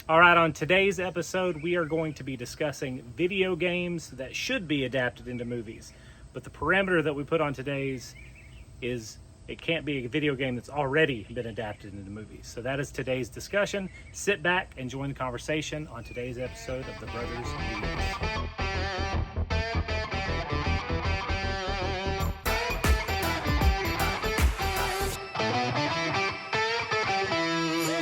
All right, on today's episode, we are going to be discussing video games that should be adapted into movies. But the parameter that we put on today's is it can't be a video game that's already been adapted into movies. So that is today's discussion. Sit back and join the conversation on today's episode of The Brothers BS.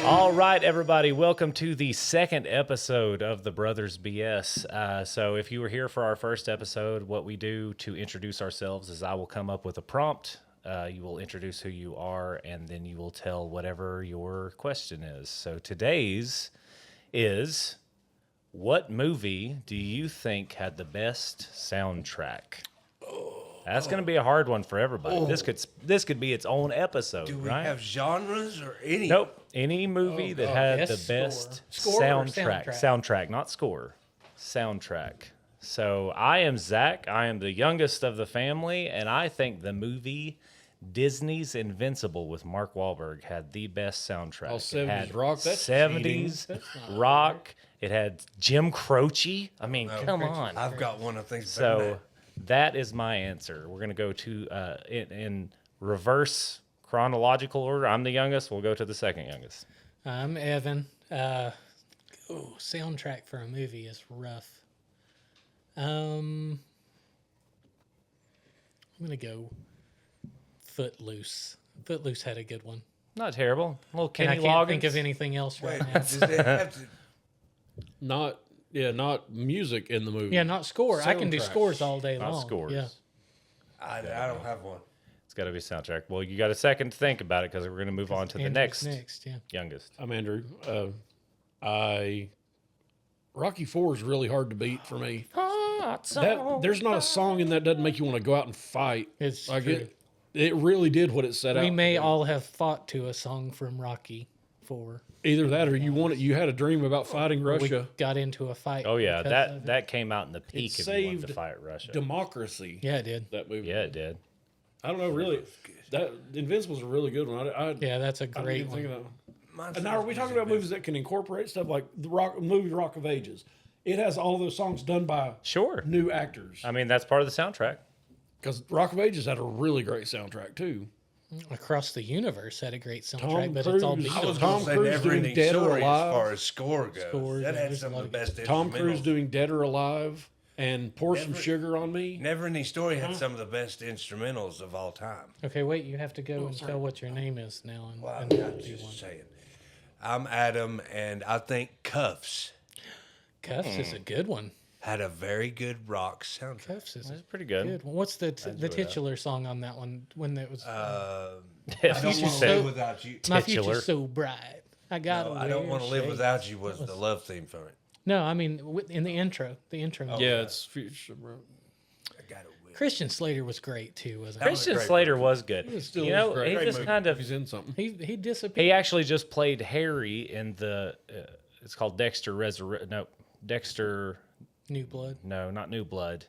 All right, everybody, welcome to the second episode of The Brothers BS. So if you were here for our first episode, what we do to introduce ourselves is I will come up with a prompt. You will introduce who you are, and then you will tell whatever your question is. So today's is, what movie do you think had the best soundtrack? That's going to be a hard one for everybody. This could be its own episode, Do we right? have genres or any? Nope. Any movie that had the best soundtrack. Soundtrack, not score. Soundtrack. So I am Zach. I am the youngest of the family, and I think the movie Disney's Invincible with Mark Wahlberg had the best soundtrack. Oh, 70s rock? That's 70s rock. It had Jim Croce. I mean, come on. I've got one of things. So that is my answer. We're going to go to in reverse chronological order. I'm the youngest. We'll go to the second youngest. I'm Evan. Soundtrack for a movie is rough. I'm going to go Footloose. Footloose had a good one. Not terrible. A little And I Kenny can't Loggins. think of anything else right now. Does it have to? Not music in the movie. Yeah, not score. I can do Soundtrack. scores all day Not long. scores. Yeah. I don't have one. It's got to be soundtrack. Well, you got a second to think about it because we're going to move on to the Andrew's next yeah. youngest. I'm Andrew. Rocky IV is really hard to beat for me. There's not a song in that doesn't make you want to go out and fight. It's like true. it really did what it set out. We may to do. all have fought to a song from Rocky IV. Either that or you had a dream about fighting We Russia. got into a fight. Oh, yeah. because of it. That came out in the peak if you wanted to saved fight Russia. Democracy. Yeah, it did. That movie. Yeah, it did. I don't know. Really, that Invincible's a really good one. Yeah, that's a I didn't great even think one. of that one. And now, are we talking about movies that can incorporate stuff like the movie Rock of Ages? It has all of those songs done by Sure. new actors. I mean, that's part of the soundtrack. Because Rock of Ages had a really great soundtrack too. Across the Universe had a great soundtrack, Tom but it's all Cruise. Beatles. I was Tom going to say Cruise Never doing Ending Dead or Story as Alive. far as score goes. Score, that had there's some a of the lot best Tom Cruise instrumentals. doing Dead or Alive and Pour Some Never- Sugar on Me. Never Ending Story had some of the best instrumentals of all time. Okay, wait, you have to go and tell what your name is now. And, Well, and I'm do one. just saying. I'm Adam, and I think Cuffs Cuffs is a good one. had a very good rock soundtrack. Cuffs is It's a pretty good. good one. What's the titular song on that one? When it was I If don't you want to said- live without you. My titular. Future's So Bright. I got. No, I don't want to live without you was the love theme from it. No, I mean in the intro. The intro. Yeah, it's future. I got it. With. Christian Slater was great too, wasn't That was Christian great Slater was good. It still You is know, great. he Great just movie. kind of He's in something. he? He disappeared. he actually just played Harry in the it's called Dexter Dexter New Blood. no, not New Blood.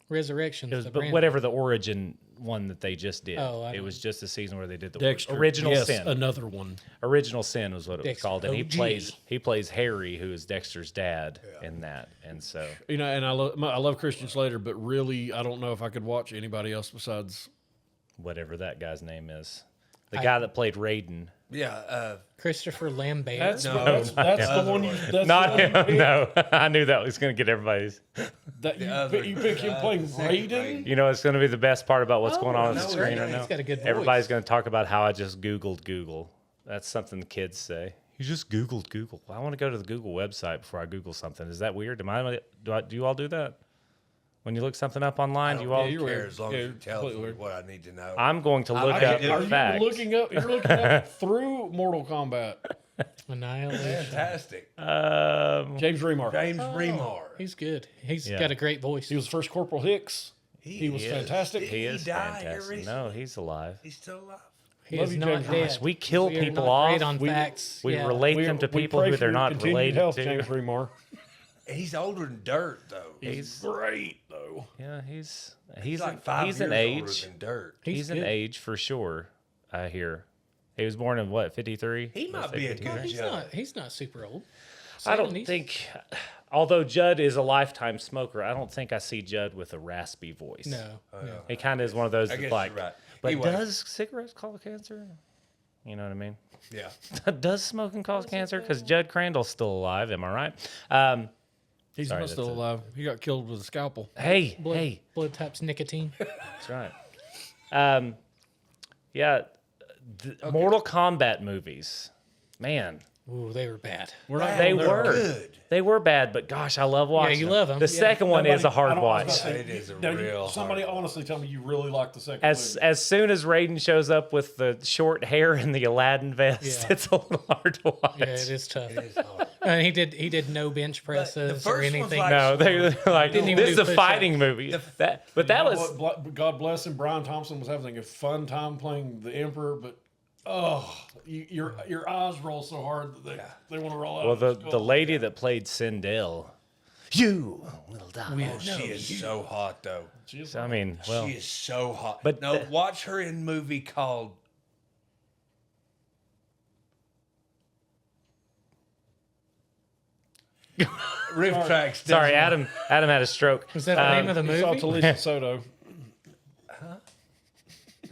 Resurrection. It was but whatever the origin one that they just did. Oh, I it don't was just a season where they did the Dexter. original yes, sin. another one. Original Sin was what it was Dexter called, and OG. he plays Harry, who is Dexter's dad in that, and so You know, and I love Christian Slater, but really, I don't know if I could watch anybody else besides. whatever that guy's name is, the guy that played Raiden. Yeah, Christopher Lambert. That's No, that's the one. That's Not the one him. No, I knew that was going to get everybody's. that other you pick him playing second Raiden. You know, it's going to be the best part about what's going on the no, screen yeah, right now. He's got a good voice. Everybody's going to talk about how I just Googled Google. That's something the kids say. You just Googled Google. Well, I want to go to the Google website before I Google something. Is that weird? Do you all do that? When you look something up online, I you don't all. you're care weird. as long Yeah, as you tell completely me weird. what I need to know. I'm going to look I up can do the it. You're facts. looking up through Mortal Kombat. Annihilation. Fantastic. James Remar. James Remar. He's good. He's Yeah. got a great voice. He was first Corporal Hicks. He was is. fantastic. Did He is die here fantastic. recently? No, he's alive. He's still alive. He Love is you, not James. dead. Gosh, we kill We are people not off. great on We- facts. We yeah. relate them to people pray who for they're your not continued related health, to. James Remar. He's older than Dirt, though. He's great though. Yeah, he's like 5 he's years an older age. than Dirt. He's an good. age for sure. I hear. He was born in what, 53? He might be a good He's judge. not. He's not super old. I don't 70s. think, although Judd is a lifetime smoker, I don't think I see Judd with a raspy voice. No. no. He kind of is one of those I that's guess like, you're right. but Anyway. does cigarettes cause cancer? You know what I mean? Yeah. Does smoking cause cancer? Because Judd Crandall's still alive, am I right? He's Sorry, not still that's alive. He got killed with a scalpel. Hey, Blood, hey, blood taps nicotine. that's right. Yeah, Mortal Kombat movies, man, Ooh, they were bad. We're not they going there. were good. They were bad, but gosh, I love watching. you love 'em. The Yeah. second one is a hard I was watch. gonna say, It is a now real somebody hard honestly tell me you really like the second As movie. as soon as Raiden shows up with the short hair and the Aladdin vest, Yeah. it's a little hard to watch. Yeah, it is tough. It is hard. And he did no bench presses first or one's anything. like- No, they're like, Didn't even this is do a push-ups. fighting movie. That was God bless him. Brian Thompson was having a fun time playing the Emperor, but your eyes roll so hard that they want to roll out. well of his the skull. lady that played Sindel. You will die. Oh, she is so hot, though. She's I mean, well, She is so hot. But no, the- watch her in a movie called. Riff Tracks. sorry, Adam had a stroke. Is that the name of the He saw movie? Talisa Soto.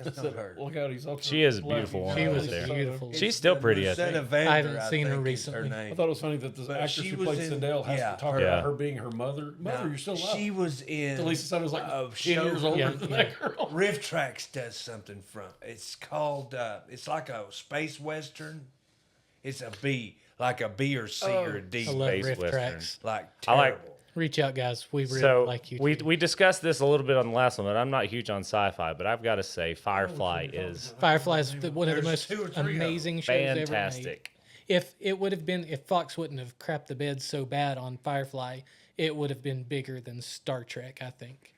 That's not her. Look out, he's She is a beautiful woman. She was out there. beautiful. She's still pretty, I think. I haven't seen her recently. I thought it was funny that the actress she who was played in- Sindel has yeah, to talk her- about her being her mother. Mother, you're still alive. She was in. Talisa Soto's like a 10 show- years older Yeah, than yeah. that girl. Riff Tracks does something from. It's called. It's like a space western. It's a B, like a B or C or a D. I love Space riff Western. tracks. Like I like- terrible. Reach out, guys. We really So like you. we too. we discussed this a little bit on the last one, but I'm not huge on sci-fi. But I've got to say, Firefly is Firefly's one of the There's most 2 or 3 of 'em. amazing shows ever made. fantastic. If it would have been, if Fox wouldn't have crapped the bed so bad on Firefly, it would have been bigger than Star Trek. I think.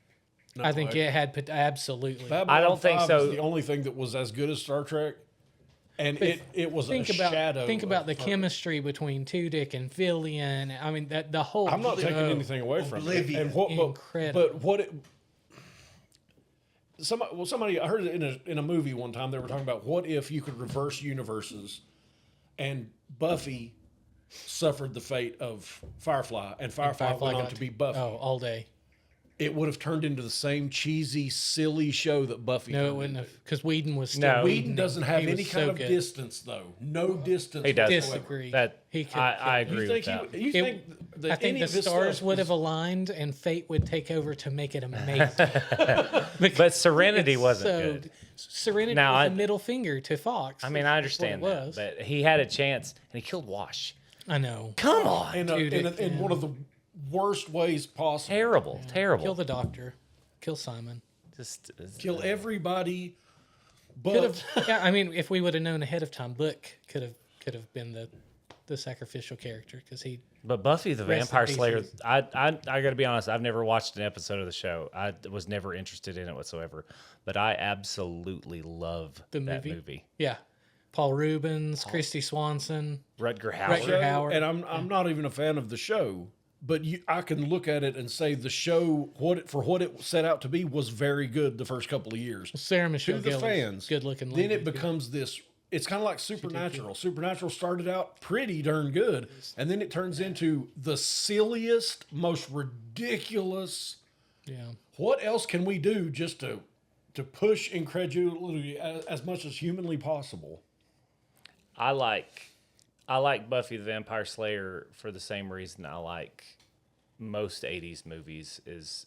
I think it had absolutely. Babylon I don't think 5 so. is the only thing that was as good as Star Trek, and it was Think a about shadow. think about of the Star- chemistry between Tudyk and Fillion. I mean that the whole. I'm not taking show. anything away from it. Oblivion. And what, Incredible. but what it. Somebody I heard it in a movie one time. They were talking about what if you could reverse universes, and Buffy suffered the fate of Firefly, and Firefly went on got to be Buffy. Oh, all day. It would have turned into the same cheesy, silly show that Buffy. No, it turned wouldn't into. have, because Whedon was still. No. Whedon doesn't have He was any so kind of good. distance, though. No distance. He doesn't. whatsoever. Disagree. That He could- I You agree with think that. you It- think that I think any the of his stars stuff would is- have aligned and fate would take over to make it amazing. But Serenity It's wasn't so good. Serenity Now, was I- a middle finger to Fox. I mean, I understand that, but he had a chance and he killed Wash. I know. Come on, in, Dude, in one of the worst ways possible. terrible, terrible. Kill the doctor. Kill Simon. Just Kill everybody. Could But have. Yeah, I mean, if we would have known ahead of time, Book could have been the sacrificial character because he. But Buffy the Rest in Vampire Slayer, pieces. I got to be honest, I've never watched an episode of the show. I was never interested in it whatsoever. But I absolutely love The that movie? movie. Yeah. Paul Rubens, Christy Swanson. Rutger Hauer. Rutger Hauer. and I'm not even a fan of the show. But I can look at it and say the show, for what it set out to be, was very good the first couple of years. Sarah Michelle To the Gellar's fans, good looking. then it becomes this. It's kind of like Supernatural. Supernatural started out pretty darn good, and then it turns into the silliest, most ridiculous. Yeah. What else can we do just to push incredulity as much as humanly possible? I like Buffy the Vampire Slayer for the same reason I like most 80s movies is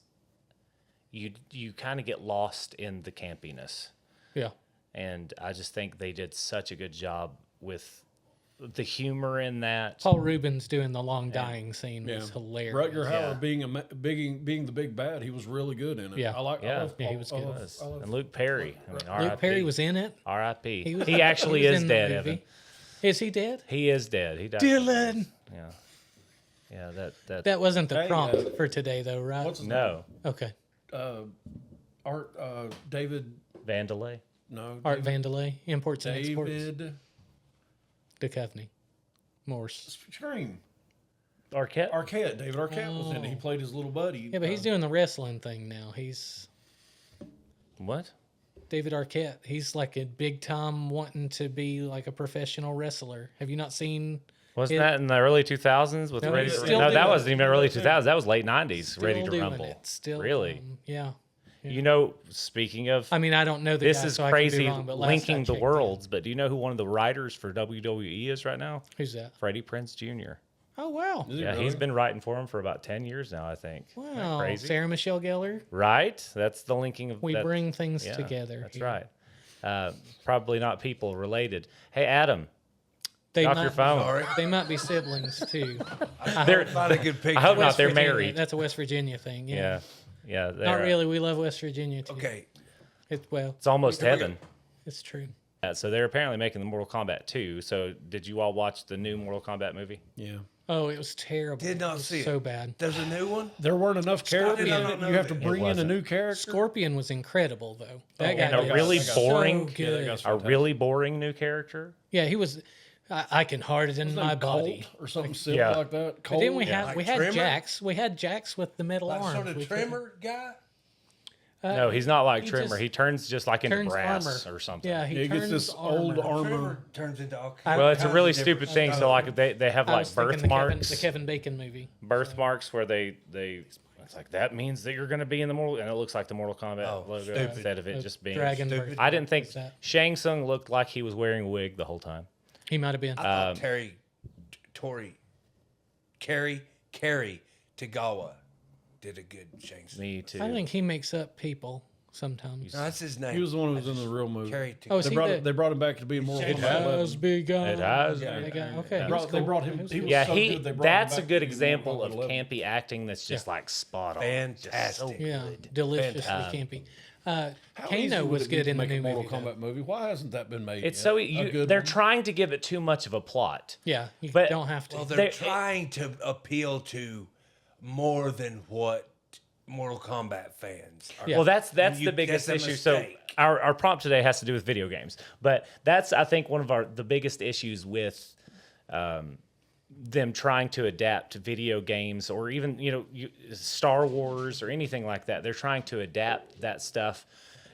you kind of get lost in the campiness. Yeah. And I just think they did such a good job with the humor in that. Paul Rubens doing the long dying scene was hilarious. Rutger Hauer Yeah. being the big bad, he was really good in it. Yeah. I like. Yeah. I love Yeah, he Paul- was I good. love- I love- And Luke Perry. I mean, R.I.P. Luke Perry was in it. R.I.P. He was- He actually was is in the dead, movie. Evan. Is he dead? He is dead. He died. Dylan. Yeah. Yeah, that That wasn't the Hey, prompt for today, though, right? What's his no. Okay. Art David? Vandalay. No, Art Vandelay, imports and exports. David Duchovny. Morse. Scream. Arquette. Arquette. David Arquette was in it. He played his little buddy. Yeah, but he's doing the wrestling thing now. He's What? David Arquette. He's like a big time wanting to be like a professional wrestler. Have you not seen Wasn't that in the early 2000s with No, Ready he's to still No, that doing wasn't it. even early 2000s. That was late 90s, Still Ready to doing Rumble. it. Still, Really? Yeah. You know, speaking of, I mean, I don't know the this guy, is so I could be crazy wrong, but last I linking the checked worlds, but do you know who one of the writers for WWE is right now? who's that? Freddie Prinze Jr. Oh wow. Yeah, he's been writing for him for about 10 years now, I think. Isn't that Wow. crazy? Sarah Michelle Gellar. Right? That's the linking of We that- bring things yeah, together. That's here. right. Probably not people related. Hey, Adam, They off might, your phone. Sorry. They might be siblings too. They're, Find a good picture. I hope not. West They're Virginia, married. That's a West Virginia thing. Yeah. Yeah. Not they're, really. We love West Virginia too. Okay. It's almost Here we go. heaven. It's true. Yeah, so they're apparently making the Mortal Kombat 2. So did you all watch the new Mortal Kombat movie? Yeah. Oh, it was terrible. Did not It was see it. so bad. There's a new one. There weren't enough characters in Scorpion. it. You have to bring in a wasn't. new character. Scorpion was incredible though. That Oh, guy And a was really so boring- Yeah, good. that guy's A fantastic. really boring new character? Yeah, he was. I can harden my body. Colt or something silly Yeah. like that. But Colt. then we Yeah. had Like Jax. Trimmer? We had Jax with the metal Like arms. sort of We trimmer guy. No, he's not like he Trimmer. just He turns just like into turns brass armor. or something. Yeah, he Yeah, he turns gets this old armor. Trimmer turns into all Well, it's a kinds really of different stupid thing. stuff. So like they have I like was thinking birthmarks. the Kevin Bacon movie. Birthmarks where they it's like that means that you're going to be in the Mortal, and it looks like the Mortal Kombat Oh, logo stupid. instead of it just being. Dragon. stupid. birth- I didn't think What's that? Shang Tsung looked like he was wearing a wig the whole time. He might have been. I thought Carrie Tagawa did a good Shang Tsung. Me too. I think he makes up people sometimes. No, that's his name. He was the one who was in the real movie. Carrie Oh, Tagawa. is They he brought, the- they brought him back to be more. It has begun. It has. Yeah. They got- okay. They he was brought, they cool. brought him. He was He cool. was Yeah, so good, they brought him that's a back good to be example Mortal of Kombat 11. campy acting that's just like spot on. Fantastic. Yeah, deliciously campy. How easy Kano would was it be good to in the make a new Mortal movie. though. Kombat movie. Why hasn't that been made? It's yet? so A good they're one? trying to give it too much of a plot. Yeah, you But- don't have to. Well, they're They- trying to appeal to more than what Mortal Kombat fans are. Yeah. Well, that's You- the biggest that's a issue. So mistake. our prompt today has to do with video games, but that's I think one of the biggest issues with them trying to adapt video games or even Star Wars or anything like that. They're trying to adapt that stuff,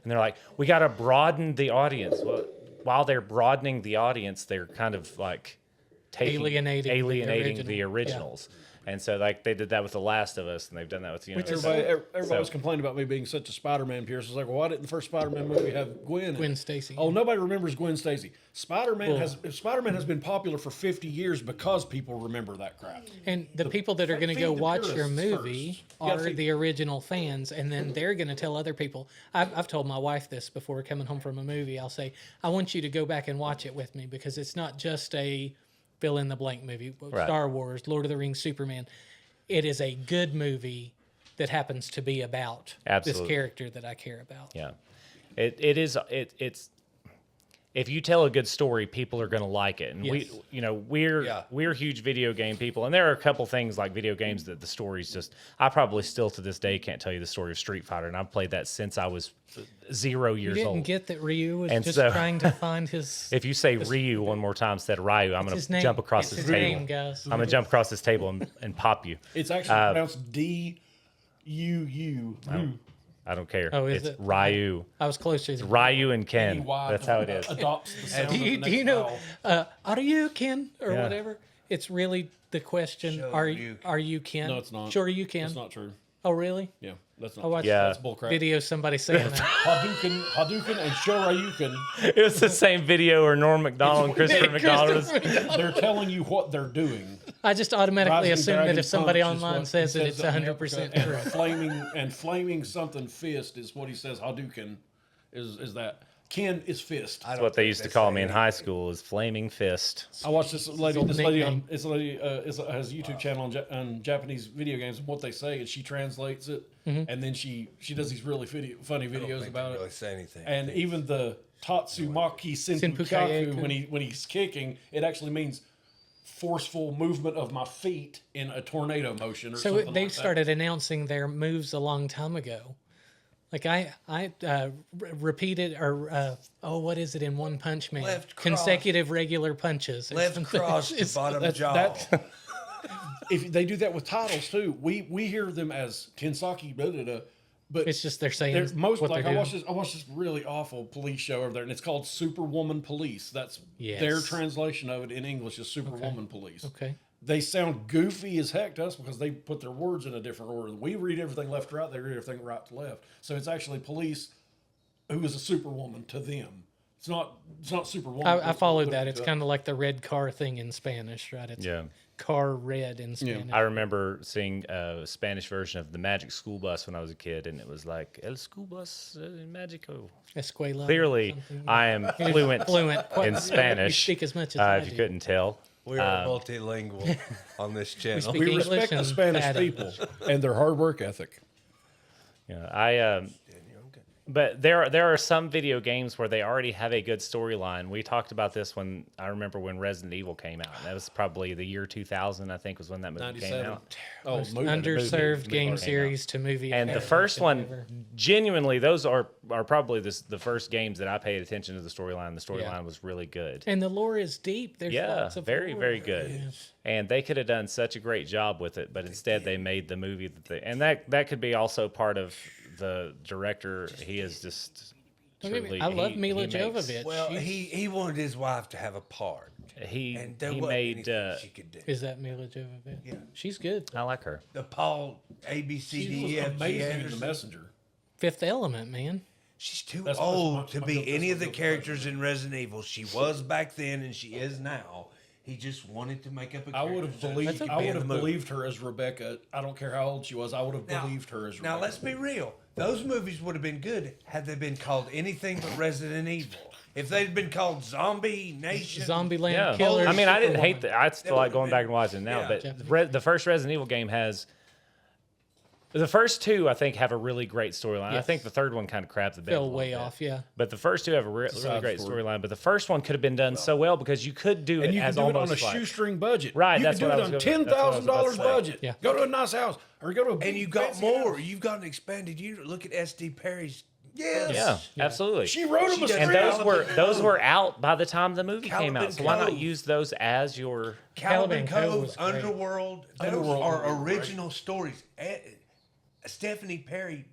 and they're like, we got to broaden the audience. Well, while they're broadening the audience, they're kind of like Alienating the the original. originals. And so, like, they did that with The Last of Us, and they've done that with Everybody was complaining about me being such a Spider-Man purist. It's like, well, why didn't the first Spider-Man movie have Gwen? in it? Gwen Stacy. Oh, nobody remembers Gwen Stacy. Spider-Man has been popular for 50 years because people remember that crap. And the people that are going to go feed the watch your purists movie first. You gotta are feed- the original fans, and then they're going to tell other people. I've told my wife this before coming home from a movie. I'll say, I want you to go back and watch it with me because it's not just a fill in the blank movie. Star Wars, Lord of the Rings, Superman. It is a good movie that happens to be about Absolutely. this character that I care about. Yeah, it's if you tell a good story, people are going to like it, and Yes. we're huge video game people, and there are a couple things like video games that the stories just I probably still to this day can't tell you the story of Street Fighter, and I've played that since I was 0 You years didn't old. get that Ryu was And just so- trying to find his. If you say Ryu one more time instead of Ryu, I'm going his to name. jump across It's this his table. name, guys. I'm going to jump across this table and pop you. It's actually pronounced D-U-U. I don't care. Oh, is it's it? Ryu. I was closer. Than Ryu and Ken. EY That's how it is. Adopts the sound Do of you, the do you next know, vowel. are you Ken or Yeah. whatever? It's really the question. Are you Ken? No, it's not. Sure, you Ken. That's not true. Oh, really? Yeah, that's not. I watched Yeah. That's bullcrap. video somebody saying that. Hadouken, and Shoryuken. It was the same video where Norm Macdonald and Christopher McDonald was. They're telling you what they're doing. I just automatically Rising assume that Dragon if somebody Punch is online what says he it, it's on the 100% uppercut, true. and flaming something fist is what he says. Hadouken is that. Ken is fist. That's what they used to call me in high school is Flaming Fist. I watched this lady. old This lady nickname. has a YouTube channel on Japanese video games. And what they say is she translates it, and then she does these really funny videos about really it. say anything. And even the Tatsumaki Senpukaku, when he's kicking, it actually means forceful movement of my feet in a tornado motion. Or So something they like started announcing their moves a long time ago. Like I repeated or what is it in One Punch Man? Left cross. Consecutive regular punches. or Left something. cross to It's- bottom jaw. If they do that with titles too, we hear them as Tensaki, blah, blah, blah, But It's just they're saying there's most what like they're I doing. watched this really awful police show over there, and it's called Superwoman Police. That's Yes. their translation of it in English is Superwoman Police. Okay. They sound goofy as heck to us because they put their words in a different order. We read everything left to right, they read everything right to left. So it's actually police who is a superwoman to them. It's not Superwoman. I followed that. It's kind of like the red car thing in Spanish, right? It's Yeah. car red in Spanish. I remember seeing a Spanish version of the Magic School Bus when I was a kid, and it was like El School Bus Magico. Escuela. Clearly, I am fluent in You Spanish. speak as much as I If you do. couldn't tell. We are multilingual on this channel. speak we English respect the and Spanish bad people and their hard work ethic. But there are some video games where they already have a good storyline. We talked about this when I remember when Resident Evil came out. That was probably the year 2000, I think, was when that movie came 97. out. Oh, Underserved game came series to movie. And the adaptation first one, ever. genuinely, those are probably the first games that I paid attention to the storyline. The storyline Yeah. was really good. And the lore is deep. There's Yeah, lots of very, lore. very good. And they could have done such a great job with it, but instead they made the movie and that could be also part of the director. He is just Don't get me- truly. I love he Mila makes- Jovovich. Well, She's- he wanted his wife to have a part, He and there he wasn't made. anything she could do. Is that Mila Jovovich? Yeah. She's good. I like her. The Paul A B C She D was E F G amazing in The Anderson. Messenger. Fifth Element, man. She's too That's old my- to my- be that's any my of the guilty characters in Resident Evil. She was back then, and she is now. He just wanted to make up a I character. would have so she believed. could I be in would the have movie. believed her as Rebecca. I don't care how old she was. I would have believed her as Rebecca. Now let's be real. Those movies would have been good had they been called anything but Resident Evil. If they'd been called Zombie Nation, Zombieland Yeah, Killer. I mean, I didn't hate Superwoman. that. I still like would've going been- back and watching it now. yeah. But Definitely. the first Resident Evil game has. The first two, I think, have a really great storyline. I Yes. think the third one kind of crapped the bed. a Fell little way bit. off, yeah. But the first two have a really side great story. storyline. But the first one could have been done so well because you could do and it you can as do it on a almost like shoestring budget. Right, You that's can what I do was it on gonna- that's what I was about to $10,000 say. budget. Yeah. Go to a nice house or go to a big and you got fancy more. house. You've got an expanded unit. Look at SD Perry's. Yes. Yeah, absolutely. She wrote him a She script. does. And those were out by the time the movie came out. Caliban So why not Cove. use those as your? Caliban Caliban Cove Cove, was great. Underworld. Those Underworld are was great. original stories. Stephanie Perry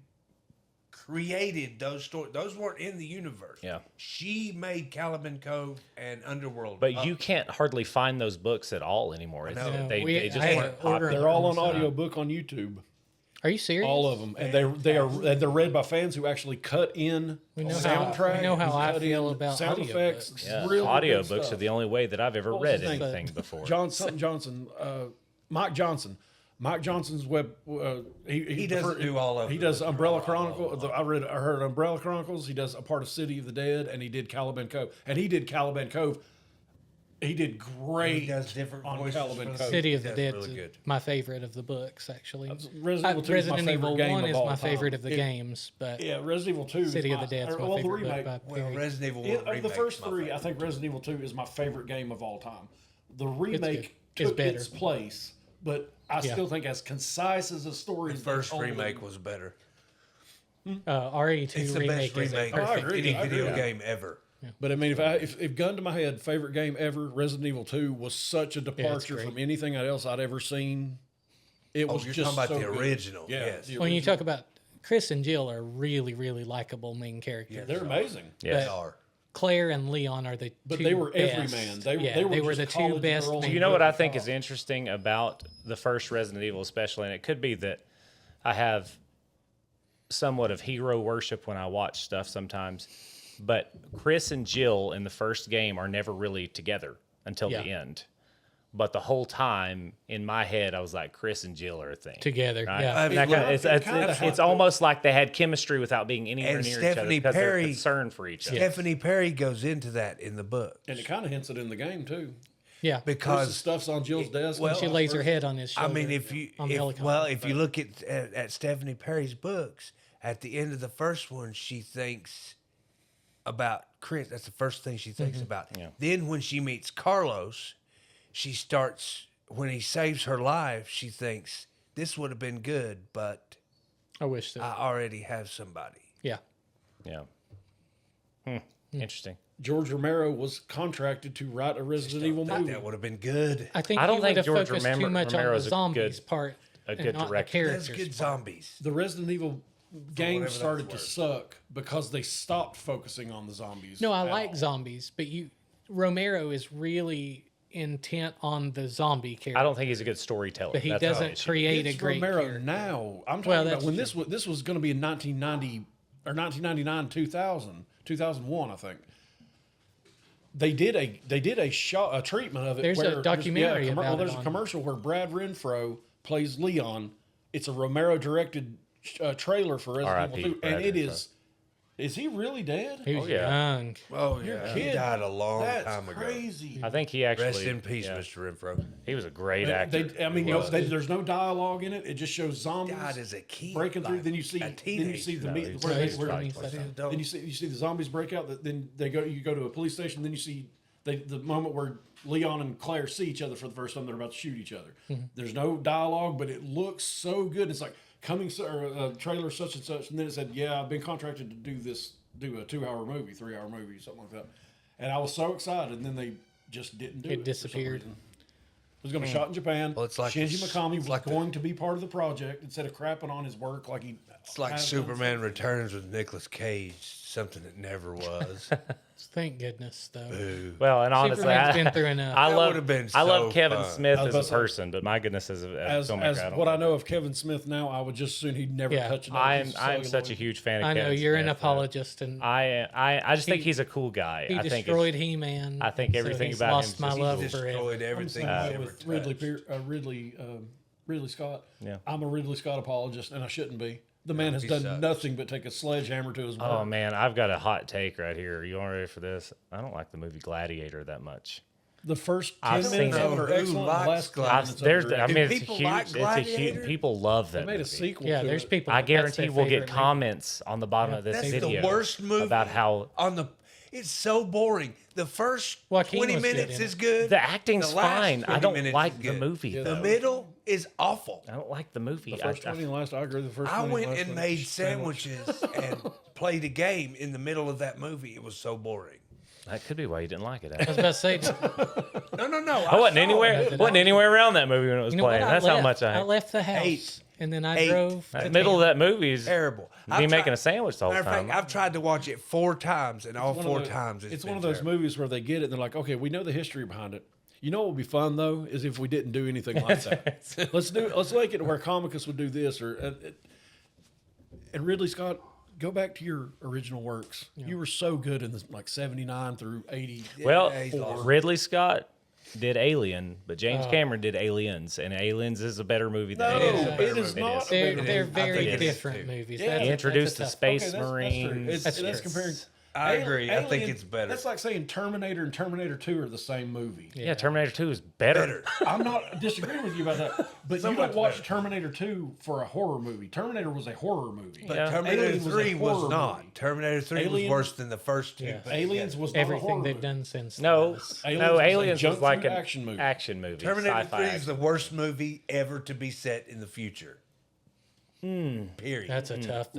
created those stories. Those weren't in the universe. Yeah. She made Caliban Cove and Underworld. But you can't hardly find those books at all anymore. It's, know. they just I had weren't to order popular. them. They're all on So- audiobook on YouTube. Are you serious? All of them, and they're read by fans who actually cut in We know soundtrack. we know how who I cut feel in about sound audiobooks. effects. Yeah, Really good audiobooks stuff. are the only way that I've ever was read his name? anything before. Johnson, Mike Johnson. Mike Johnson's web. He doesn't do all of He them. does Umbrella Chronicles. I heard Umbrella Chronicles. He does a part of City of the Dead, and he did Caliban Cove. And he did Caliban Cove. He did great He does different on voices Caliban for the Cove. City of the That's Dead really is good. my favorite of the books, actually. Resident Evil 2 is my Resident favorite Evil game 1 of is all my time. favorite of the games, but Yeah, Resident Evil 2 City is of the Dead is my well, the favorite remake. book. Well, Resident Evil 1 Of the remake first is my three, I favorite. think Resident Evil 2 is my favorite game of all time. The remake It's took better. its place, but I still think as concise as a story. The first remake was better. RE2 It's the remake best is a remake I of agree. any I agree. video game ever. But I mean, if gun to my head, favorite game ever, Resident Evil 2 was such a departure great. from anything else I'd ever seen. It was you're just talking about so the good. original, Yeah, yes. the when you original. talk about Chris and Jill are really, really likable main characters. they're amazing. Yes. They are. Claire and Leon are the But two they were best. everyman. They were the just two college best. girls. main You know what I American think is college. interesting about the first Resident Evil, especially, and it could be that I have somewhat of hero worship when I watch stuff sometimes, but Chris and Jill in the first game are never really together until the Yeah. end. But the whole time in my head, I was like, Chris and Jill are a thing. together. Right? Yeah. And that kinda- It it's, kinda it's, have it's to. almost like they had chemistry without being anywhere And near Stephanie each other because Perry- they're concerned for each other. Stephanie Perry goes into that in the book And it kind of hints it in the game too. Yeah. Because the because stuff's on Jill's desk. well, She lays her head on his I shoulder. mean, if you on the helicopter. if you look at Stephanie Perry's books, at the end of the first one, she thinks about Chris. That's the first thing she thinks about. Yeah. Then when she meets Carlos, she starts when he saves her life. She thinks this would have been good, but I wish so. I already have somebody. yeah. Yeah. Hmm. Interesting. George Romero was contracted to write a Resident Evil Thought movie. that would have been good. I think I don't he think would have George focused too much on the Romero's a zombies good- part a and good not director. the That's characters. good zombies. The Resident Evil games whatever started to that's suck because they stopped focusing on the zombies. No, I at like all. zombies, but Romero is really intent on the zombie character. I don't think he's a good storyteller. But he That's my doesn't issue. create It's a great Romero character. now. I'm talking Well, about that's when true. this was going to be in 1990 or 1999, 2001, I think. They did a treatment of it. There's a where documentary about it there's a on- commercial where Brad Renfro plays Leon. It's a Romero directed trailer for Resident R.I.P. Evil 2, Brad and it Renfro. is. Is he really dead? He was yeah. young. Oh yeah, he Kid, died a long That's time ago. crazy. I think he actually. Rest in peace, yeah, Mr. Renfro. He was a great actor. There's no dialogue in it. It just shows zombies Died as a kid, breaking through. like Then you see a the No, meat. he's- Where he's where- probably close. then you see the zombies break out. Then you go to a police station. Then you see the moment where Leon and Claire see each other for the first time. They're about to shoot each other. There's no dialogue, but it looks so good. It's like trailer such and such, and then it said, "Yeah, I've been contracted to do a 2-hour movie, 3-hour movie, something like that." And I was so excited, and then they just didn't do it. It for some disappeared. reason. It was going to be shot in Japan. Well, it's like Shinji Mikami was like going to be part of the project instead of crapping on his work like he. It's like has done. Superman Returns with Nicolas Cage, something that never was. Thank goodness, though. Well, and honestly, Superman's been through enough. I That love would've been I love so Kevin fun. Smith I was as about a to say- person, but my goodness, as a As filmmaker, I don't what I like know of Kevin Smith now, I would just assume he'd never Yeah. touch it. I'm such a huge fan of I know Kevin you're an Smith. apologist, and I just think He- he's a cool guy. he I think destroyed He-Man. I think so everything he's about lost him my just- love He for it. destroyed everything I'm he saying ever with Ridley, touched. Ridley Scott. Yeah. I'm a Ridley Scott apologist, and I shouldn't be. The man has he done sucks. nothing but take a sledgehammer to his work. Oh man, I've got a hot take right here. You all ready for this? I don't like the movie Gladiator that much. The first 10 I've minutes seen of it. it are Who excellent. The likes last 10 Gladiator? minutes There's, of it are I mean, it's people huge. like It's a Gladiator? huge. People love that. They made a movie. sequel Yeah, to there's it. people. I that's guarantee their we'll get favorite movie. comments on the bottom of this That's video the worst movie about how on the. It's so boring. The first Joaquin 20 was good minutes in is it. good. the acting's The last fine. I 20 don't minutes like is the good. movie Yeah. The though. middle is awful. I don't like the movie. The first 20 and last, I agree. The first I 20 went and last and one. made sandwiches and played a game in the middle of that movie. It was so boring. That could be why you didn't like it. I was about to say, No. I wasn't saw anywhere. it. Wasn't anywhere around that movie when it was you know what? playing. I That's left. how much I. left the house, Eight. and then I Eight. drove. The to middle of town. that movie is Terrible. me making a sandwich the whole Matter of fact, time. I've tried to watch it 4 times, and all One 4 of the- times It's been one of those terrible. movies where they get it and they're like, okay, we know the history behind it. You know what would be fun though is if we didn't do anything like that. Let's make it where Comicus would do this and Ridley Scott. Go back to your original works. You were so good in this, like 79 through 80. Well, he's lost. Ridley Scott did Alien, but James Cameron did Aliens, and Aliens is a better movie than No, Alien. it is not. They're, a better they're movie. very think it is, different too. movies. Yeah. That's He a- introduced the that's a tough- Space Okay, that's true. Marines. That's comparing. I agree. I think Alien- it's better. That's like saying Terminator and Terminator 2 are the same movie. Yeah, Terminator 2 is better. Better. I'm not disagreeing with you about that, but So you don't much watch better. Terminator 2 for a horror movie. Terminator was a horror movie. But Yeah. Terminator Alien was a 3 was horror not. movie. Terminator 3 Alien- was worse than the first 2. Yeah. put Aliens together. was not a horror everything they've movie. done since. No, Aliens no, was a Aliens jump was like food an action movie. action movie. Terminator sci-fi 3 is action. the worst movie ever to be set in the future. Period. That's a tough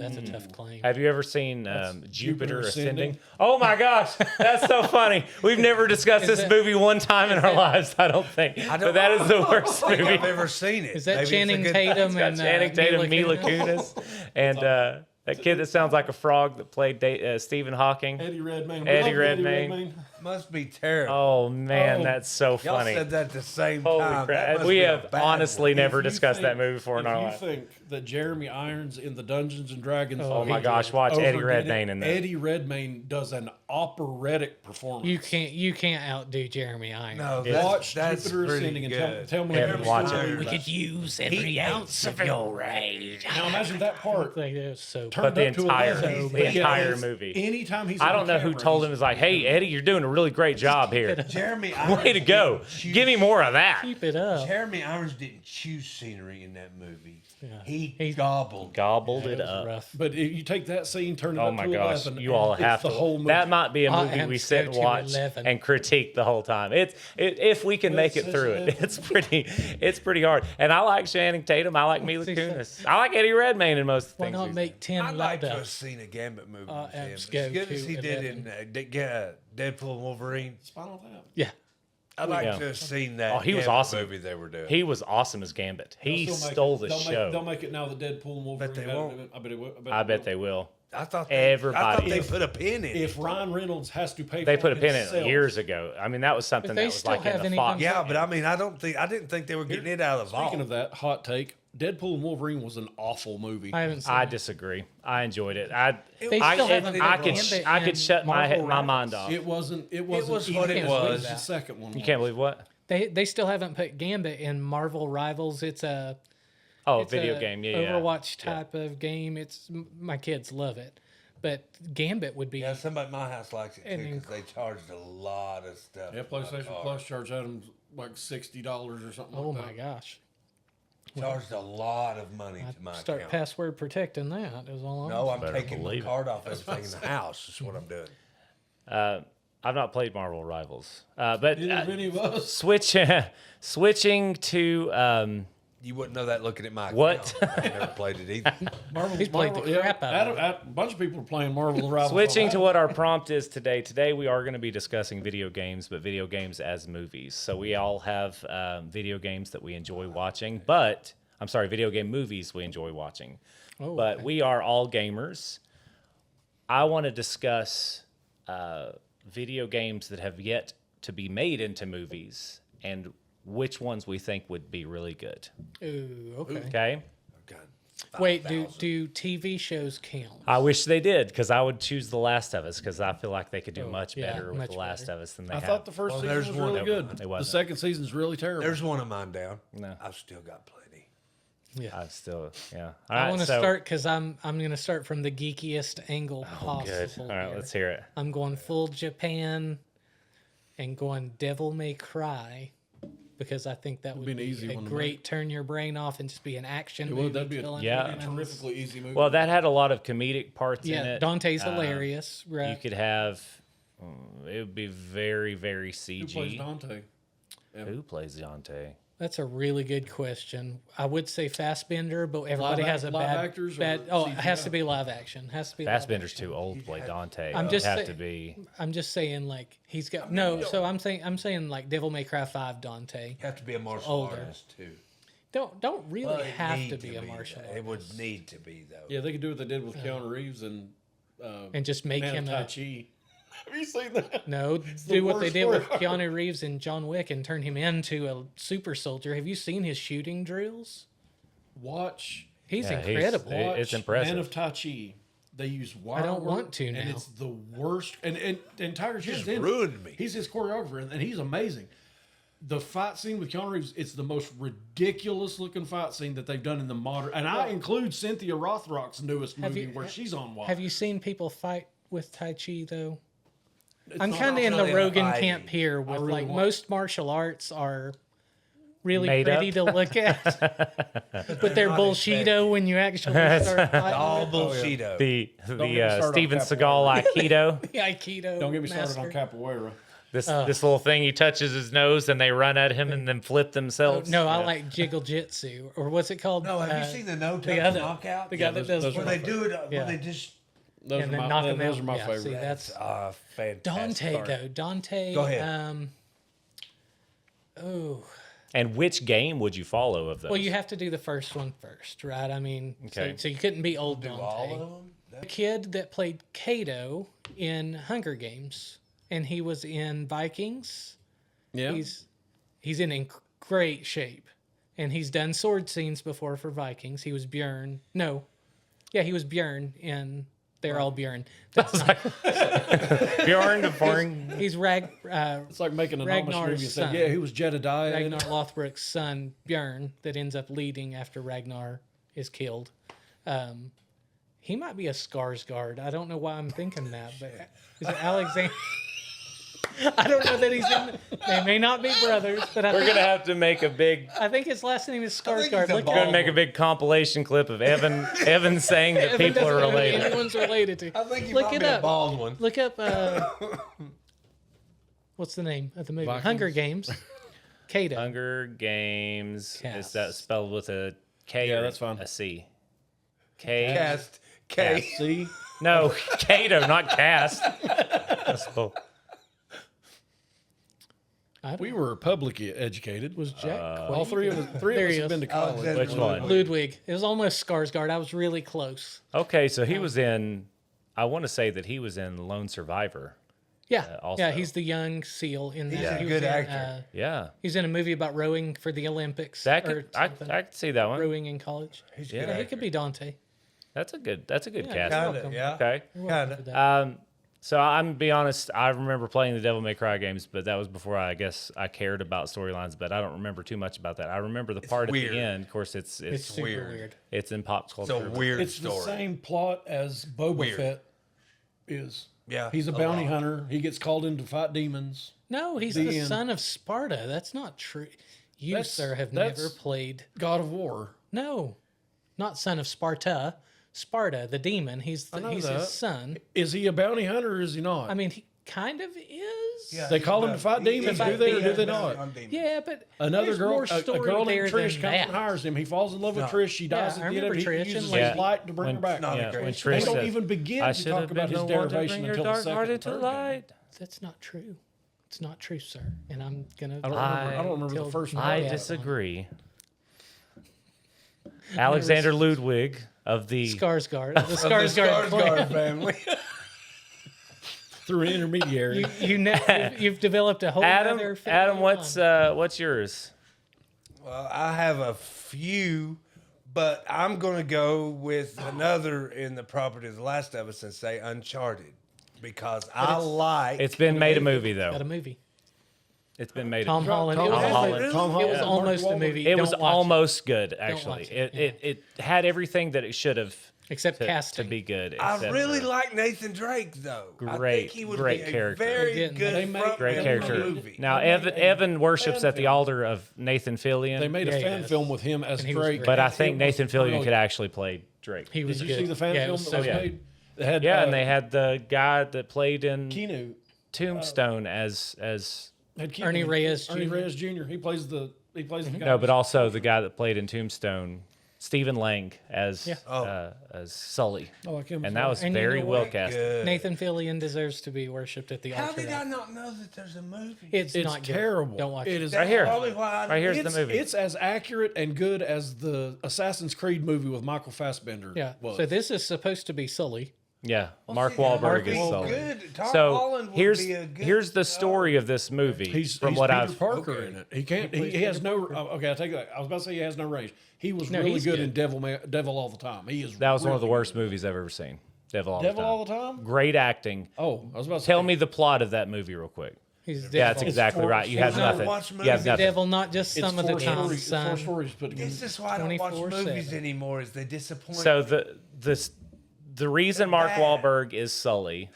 claim. Have you ever seen Jupiter Jupiter Ascending? Ascending. Oh my gosh, that's so funny. We've never discussed this that- movie one time in our lives, I don't think. But that is the worst I don't think movie. I've ever seen it. Is that Maybe it's a Channing good thing. Tatum It's got and Channing Tatum, Mila Kunis? Kunis, and that kid that sounds like a frog that played Stephen Hawking. Eddie Redmayne. Eddie We love Redmayne. Must be terrible. Oh man, Oh, that's so Y'all funny. said that at the same Holy time. That crap! must We be a have bad honestly one. never If you discussed that think- movie before in our If you life. think that Jeremy Irons in the Dungeons and Dragons. Oh my he gosh, did. watch Eddie overdid it, Redmayne in that. Eddie Redmayne does an operatic performance. You can't outdo Jeremy Irons. No, Watch that's Jupiter pretty Ascending and good. tell me. Evan, every watch story it. about We it. use every ounce of your rage. Now imagine that part Like, it was so. turned the up to entire- 11. the Yeah, entire it's- movie. Anytime he's I on don't know who camera, told him. he's- Is like, hey Eddie, you're doing a really great job here. Jeremy Irons Way to go! didn't choose- Give me more of that. Keep it up. Jeremy Irons didn't choose scenery in that movie. Yeah. He gobbled. Gobbled It it was up. rough. But if you take that scene, turn it Oh up my to gosh, 11, you all and have it's to. the whole movie. That might be a I movie am we sit and scared to watch 11. and critique the whole time. If we can make it It's through it, just it's pretty hard. And I like Channing Tatum. I like Mila Kunis. I like Eddie Redmayne in most Why things. not we make 10 I'd like to left have seen a Gambit movie Uh, with him. As let's go good as to he did 11. in Deadpool and Wolverine. Spinal Tap. Yeah. I'd like Yeah. to have seen that. Oh, he was Gambit awesome. movie they were doing. He was awesome as Gambit. He They'll still make stole it. the They'll show. They'll make it now that Deadpool and Wolverine. But they gotta won't. do it. I bet it will. I bet they will. I thought Everybody they is. put a pin in it. If Ryan Reynolds has to pay, They for put a pin in it himself, years ago. I mean, that was something But that they was still like in haven't the even- Fox. Yeah, but I mean, I didn't think they were getting it out of the vault. Speaking of that, hot take: Deadpool and Wolverine was an awful movie. I haven't seen I it. disagree. I enjoyed it. They still haven't I put could Gambit I could and shut my Marvel my Rivals. mind off. It wasn't. It was wasn't. what even it as good was. as the second one. You can't believe what? They still haven't put Gambit in Marvel Rivals. It's a Video game. Yeah, Overwatch type of game. My kids love it, but Gambit would be. Yeah, somebody at my house likes it too And because they charged a lot of stuff. Yeah, for my PlayStation car. Plus charged Adam like $60 or something. Oh like my that. gosh! Charged a lot of money to my Start account. password protecting that. Is all. No, I'm Better taking my believe it. card off everything in the house. Is what I'm doing. I've not played Marvel Rivals, but Neither have any of us. switching to You wouldn't know that looking at my What? account. I never played it either. He's played the crap out of it. A bunch of people are playing Marvel Rivals. switching to what our prompt is today. Today we are going to be discussing video games, but video games as movies. So we all have video games that we enjoy watching, but I'm sorry, video game movies we enjoy watching. Oh, But okay. we are all gamers. I want to discuss video games that have yet to be made into movies and which ones we think would be really good. Ooh, okay. Okay. God, Wait, 5,000. do TV shows count? I wish they did because I would choose The Last of Us because I feel like they could do Oh, much yeah, better with much The Last better. of Us than they I have. thought the first Well, season there's was one really that- good. It The wasn't. second season's really terrible. There's one of mine down. No. I've still got plenty. Yeah. I've still, yeah. All I right, want to so- start because I'm going to start from the geekiest angle Good. possible. All right, here. let's hear it. I'm going full Japan and going Devil May Cry because I think that would be be an easy a one to great turn your brain off and just be an action movie. That'd be a killing Yeah. villains. terrifically easy movie. Well, that had a lot of comedic parts in Yeah, it. Dante's hilarious. You Right. could have, it would be very, very Who plays CG. Dante? Who plays Dante? That's a really good question. I would say Fassbender, but everybody has a live bad. actors or bad oh, it CGI? has to be live action. Has to be. live Fassbender's action. too old to play Dante. I'm It'd just have say- to be. I'm just saying, like he's got no. So I'm saying like Devil May Cry 5 Dante. You have to be a martial Older. artist too. Don't really Well, it have need to be a though. martial It would artist. need to be though. Yeah, they could do what they did with Keanu Reeves and And just make Man him of Tai a Chi. Have you seen that? no. the Do what they worst did with part. Keanu Reeves and John Wick and turn him into a super soldier. Have you seen his shooting drills? Watch. He's Yeah, he's- incredible. It- it's watch impressive. Man of Tai Chi. They use wire don't want work, to and now. it's the worst. And Tiger Just Chin's in it. ruined me. He's his choreographer, and he's amazing. The fight scene with Keanu Reeves, it's the most ridiculous looking fight scene that they've done in the modern. And I include Cynthia Rothrock's newest Have movie you- where she's on watch. Have you seen people fight with Tai Chi though? It's I'm not kind of in the really Rogan fighting. camp here with really like want- most martial arts are really Made pretty up. to look at, but they're not bullshito effective. when you actually start fighting. All with bullshito. The get me started on Steven capoeira. Seagal Aikido. the Aikido. Don't get me started master. on capoeira. This little thing, he touches his nose and they run at him and then flip themselves. No, I like jiggle jitsu, or what's it called? No, have you seen the no touch the other knockout? the guy that does those Where they do it, Yeah. where they just Those and are then my, knock him those out. are my Yeah, favorite. see, that's fantastic. Dante art. though. Dante. Go ahead. Oh. And which game would you follow of those? Well, you have to do the first one first, right? I mean, Okay. so you couldn't be old Do Dante. all of them? The kid that played Kato in Hunger Games, and he was in Vikings. Yeah. He's in great shape, and he's done sword scenes before for Vikings. He was Bjorn. No, yeah, he was Bjorn in. They're all Bjorn. That's not, Bjorn. he's It's like making an Amish Ragnar's movie and saying, son. yeah, he was Jedediah. in Ragnar it. Lothbrok's son Bjorn that ends up leading after Ragnar is killed. He might be a Skarsgård. I don't know why I'm thinking that, but is it Alexander? I don't know that he's in. They may not be brothers, but We're gonna have to make a big. I think his last name is think Skarsgård. he's a Look We're it gonna up. make a big compilation clip of Evan saying that Evan people are doesn't know who related. Anyone's related to. I think he Look might it be a up. bald one. Look up. What's the name of the movie? Vikings? Hunger Games. Kato. Hunger Games. Cast. Is that spelled with a K? Yeah, or that's fine. A C. K. Cast K. See? No, Kato, not cast. That's bull. We were publicly educated. Was Jack All Quaid? three of us There he have is. been to college. Alexander Which one? Ludwig. It was almost Skarsgård. I was really close. Okay, so he was in. I want to say that he was in Lone Survivor. Yeah, also. yeah. He's the young SEAL in that. He's a He good was in, actor. Yeah, he's in a movie about rowing for the Olympics. that or could, I something. could see that one. Rowing in college. He's a Yeah. good Yeah, he actor. could be Dante. That's a good Yeah, cast. Kinda, welcome. yeah. Okay. You're welcome Kinda. for that. So I'm gonna be honest. I remember playing the Devil May Cry games, but that was before I guess I cared about storylines. But I don't remember too much about that. I remember the part at weird. the end. Of course, it's Super weird. weird. it's in pop It's culture. a but- weird It's story. the same plot as Boba Weird. Fett is. Yeah, He's a a bounty lot. hunter. He gets called in to fight demons. No, he's The the end. son of Sparta. That's not true. You, That's- sir, have that's- never played. God of War. No, not son of Sparta. Sparta, the demon. He's know he's that. his son. Is he a bounty hunter or is he not? I mean, he kind of is. Yeah, They he's call him about- to fight he- demons, he's do they or about do they bounty not? on demons. Yeah, but Another there's girl, more a story girl named there Trish than comes that. and hires him. He falls in love with not- Trish. She dies Yeah, at I the end of remember it. He Trish and uses like- his light to bring when- her back. Not a Yeah, great when story. Trish They don't says, even begin I to should talk have about been his the one to derivation bring your until the dark second heart or into third game. light. That's not true. It's not true, sir. And I'm gonna. I don't remember the first one. I Yeah. disagree. Alexander Ludwig of the Skarsgård. The Of the Skarsgård clan. Skarsgård family. Through an intermediary. You've developed a whole Adam. other family Adam, what's yours? Well, I have a few, but I'm going to go with another in the property of The Last of Us and say Uncharted because I like. It's been made a movie got a though. movie. It's been made. Tom Holland. Tom It was, Holland. almost- Tom it Holland. was Mark almost a Wahlberg. movie. It was Don't watch almost good, actually. watch it, It had everything that it should have Except to casting. be good. I except really for- like Nathan Drake though. I Great- think he would great be character. a very They good made- front great They character. made- movie. Now They made Evan worships fan at the film. altar of Nathan Fillion. They made Yeah, a he fan does. film with him as And he was Drake. great. but I It think was Nathan Fillion brilliant. could actually play Drake. He was Did good. you see the fan yeah, it film was that so was good. made? It had, Yeah, and they had the guy that played in Keanu. Tombstone as Had Keanu. Ernie Reyes Ernie Jr. Reyes Jr. He plays the guy. no, but also the guy that played in Tombstone, Stephen Lang as Yeah. as Sully, I like him. and that was And you very know well what? cast. Good. Nathan Fillion deserves to be worshipped at the How altar. did I not know that there's a movie? It's It's not good. terrible. Don't watch It it. is Right here. Probably why I Right here's the It's, movie. it's as accurate and good as the Assassin's Creed movie with Michael Fassbender. Yeah. was. So this is supposed to be Sully. Yeah, Mark See, that Wahlberg would be is Sully. Good. Tom So Holland would here's be a good, here's the story of this movie. He's from he's what Peter I've Parker okay. in it. He can't. He has no. Okay, I take that. I was about to say he has no range. He was No, really he's good good. in Devil All the Time. He is. that was one of the really worst good. movies I've ever seen. Devil All Devil the Time. All the Time. Great acting. Oh, I was about to Tell say, me the plot of that movie real quick. He's Yeah, devil. that's exactly four- right. You four- have Never nothing. watched You have movies. nothing. Devil, not just It's some of the four time, stories. Four son. stories put together. This is why I don't watch 24/7. movies anymore. Is they disappoint So me. the reason Mark bad. Wahlberg is Sully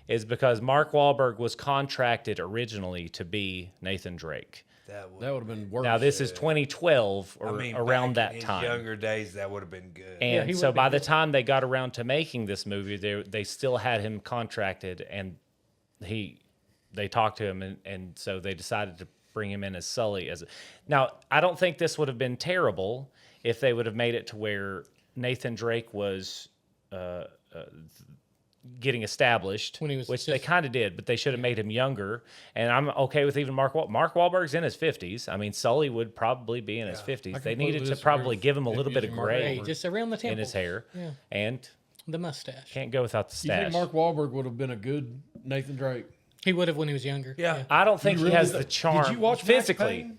is because Mark Wahlberg was contracted originally to be Nathan Drake. That would. That would have been worse. Now this is 2012 or I mean, around back that in his time. younger days, that would have been good. Yeah, And he so would've by been the time they got around to making this movie, they still had him contracted, and they talked to him, and so they decided to bring him in as Sully. Now, I don't think this would have been terrible if they would have made it to where Nathan Drake was getting established, When he was which they just- kind of did, but they should have made him younger. And I'm okay with even Mark Wahlberg's in his 50s. I mean, Sully would probably be in his 50s. They completely needed to disagree probably with give him a little bit of using Mark gray Hey, just around the in temple. his hair, Yeah. and The mustache. can't go without the You think stash. Mark Wahlberg would have been a good Nathan Drake? He would have when he was younger. Yeah. I don't think You he really has th- the charm. Did you watch Max physically? Payne?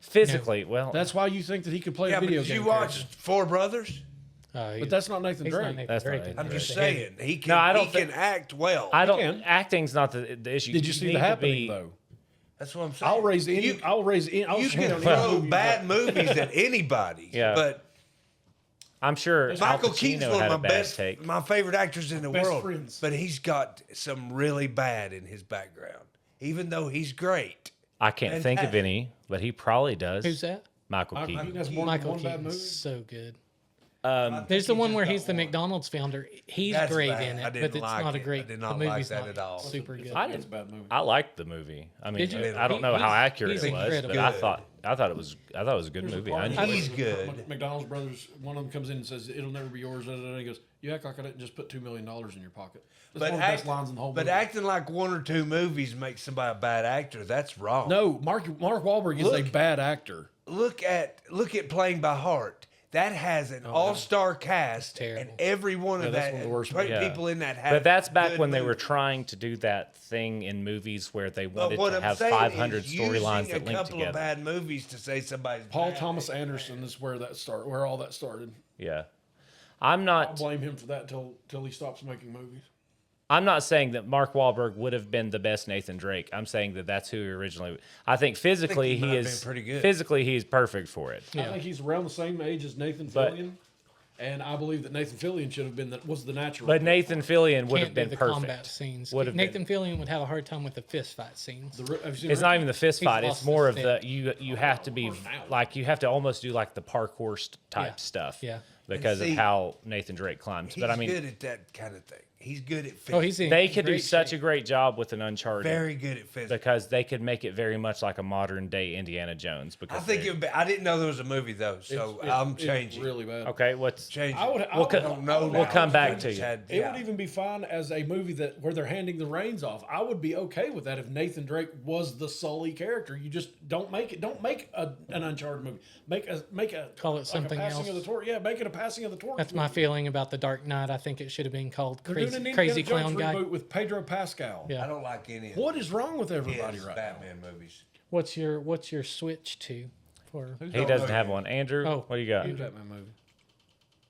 Physically, well, That's why you think that he could play Yeah, a but video did game. you watch character. Four Brothers? But that's not Nathan he's Drake. not Nathan That's not Drake. Nathan I'm just Drake. saying he can. No, I don't he can thi- act well. I don't. can. Acting's not the issue. Did you see need the to happening be- though? That's what I'm saying. I'll raise any. You, I'll raise any. I'll you shit can on throw any movie bad movies at anybody. Yeah. But I'm sure Michael Al Keaton's Pacino one had a of my bad best, take. my favorite actors in the Best world. friends. But he's got some really bad in his background, even though he's great. I can't think of any, but he probably does. Who's that? Michael Michael Keaton. Keaton has more than Michael one bad Keaton's movie. so good. There's the one where he's the McDonald's founder. He's That's great bad. in I it, didn't but it's like not a it. great. I did The not like movie's that not at all. super good. It's a bad movie. I liked the movie. I mean, Did you? I don't know how accurate he's it was, incredible. but I thought it was a good movie. I enjoyed He's it. good. McDonald's brothers, one of them comes in and says, "It'll never be yours." And he goes, "You act like I didn't just put $2 million in your pocket." That's one of the best lines in the whole movie. acting like one or two movies makes somebody a bad actor. That's wrong. No, Mark Wahlberg is a bad actor. Look at Playing by Heart. That has an all-star cast, terrible. and every one of that's that one of the worst people in that have. But that's back good when they were movies. trying to do that thing in movies where they But wanted what to I'm have saying 500 is storylines using that a linked couple together. of bad movies to say somebody's Paul bad. Thomas Anderson is where all that started. Yeah. I'm I'll not blame him for that till he stops making movies. I'm not saying that Mark Wahlberg would have been the best Nathan Drake. I'm saying that that's who he originally. I think physically he might he have is been pretty good. Physically, he's perfect for it. I think he's around the same age as Nathan But- Fillion, and I believe that Nathan Fillion should have been was the natural. But Nathan Fillion would have Can't do been the perfect. combat scenes. Would have Nathan Fillion would have a hard time with the fist fight scenes. Have you seen It's not even the fist He's fight. It's lost more his of the you have to be like you have to almost do like the parkour type Yeah. stuff. Yeah. Because see, of how Nathan Drake climbs. He's But I mean, good at that kind of thing. He's good at physics. Oh, he's in they could do great such shape. a great job with an Uncharted very good at physics. because they could make it very much like a modern day Indiana Jones. I Because think they- it would be, I didn't know there was a movie though, so I'm changing. really bad. okay. What's Changing. I would. I don't know. we'll now. come back It's to you. had- It yeah. would even be fine as a movie where they're handing the reins off. I would be okay with that if Nathan Drake was the Sully character. You just don't make it. Don't make an Uncharted movie. Make a Call it something a passing else. Of the torch. Yeah, make it a passing of the torch. That's my movie. feeling about the Dark Knight. I think it should have been called They're doing Crazy, an Crazy Indiana Clown Jones Guy. reboot with Pedro Pascal. Yeah. I don't like any of What is wrong with his everybody right now? Batman movies. What's your switch to? For he doesn't have one. Andrew, Oh. what do you got? New Batman movie.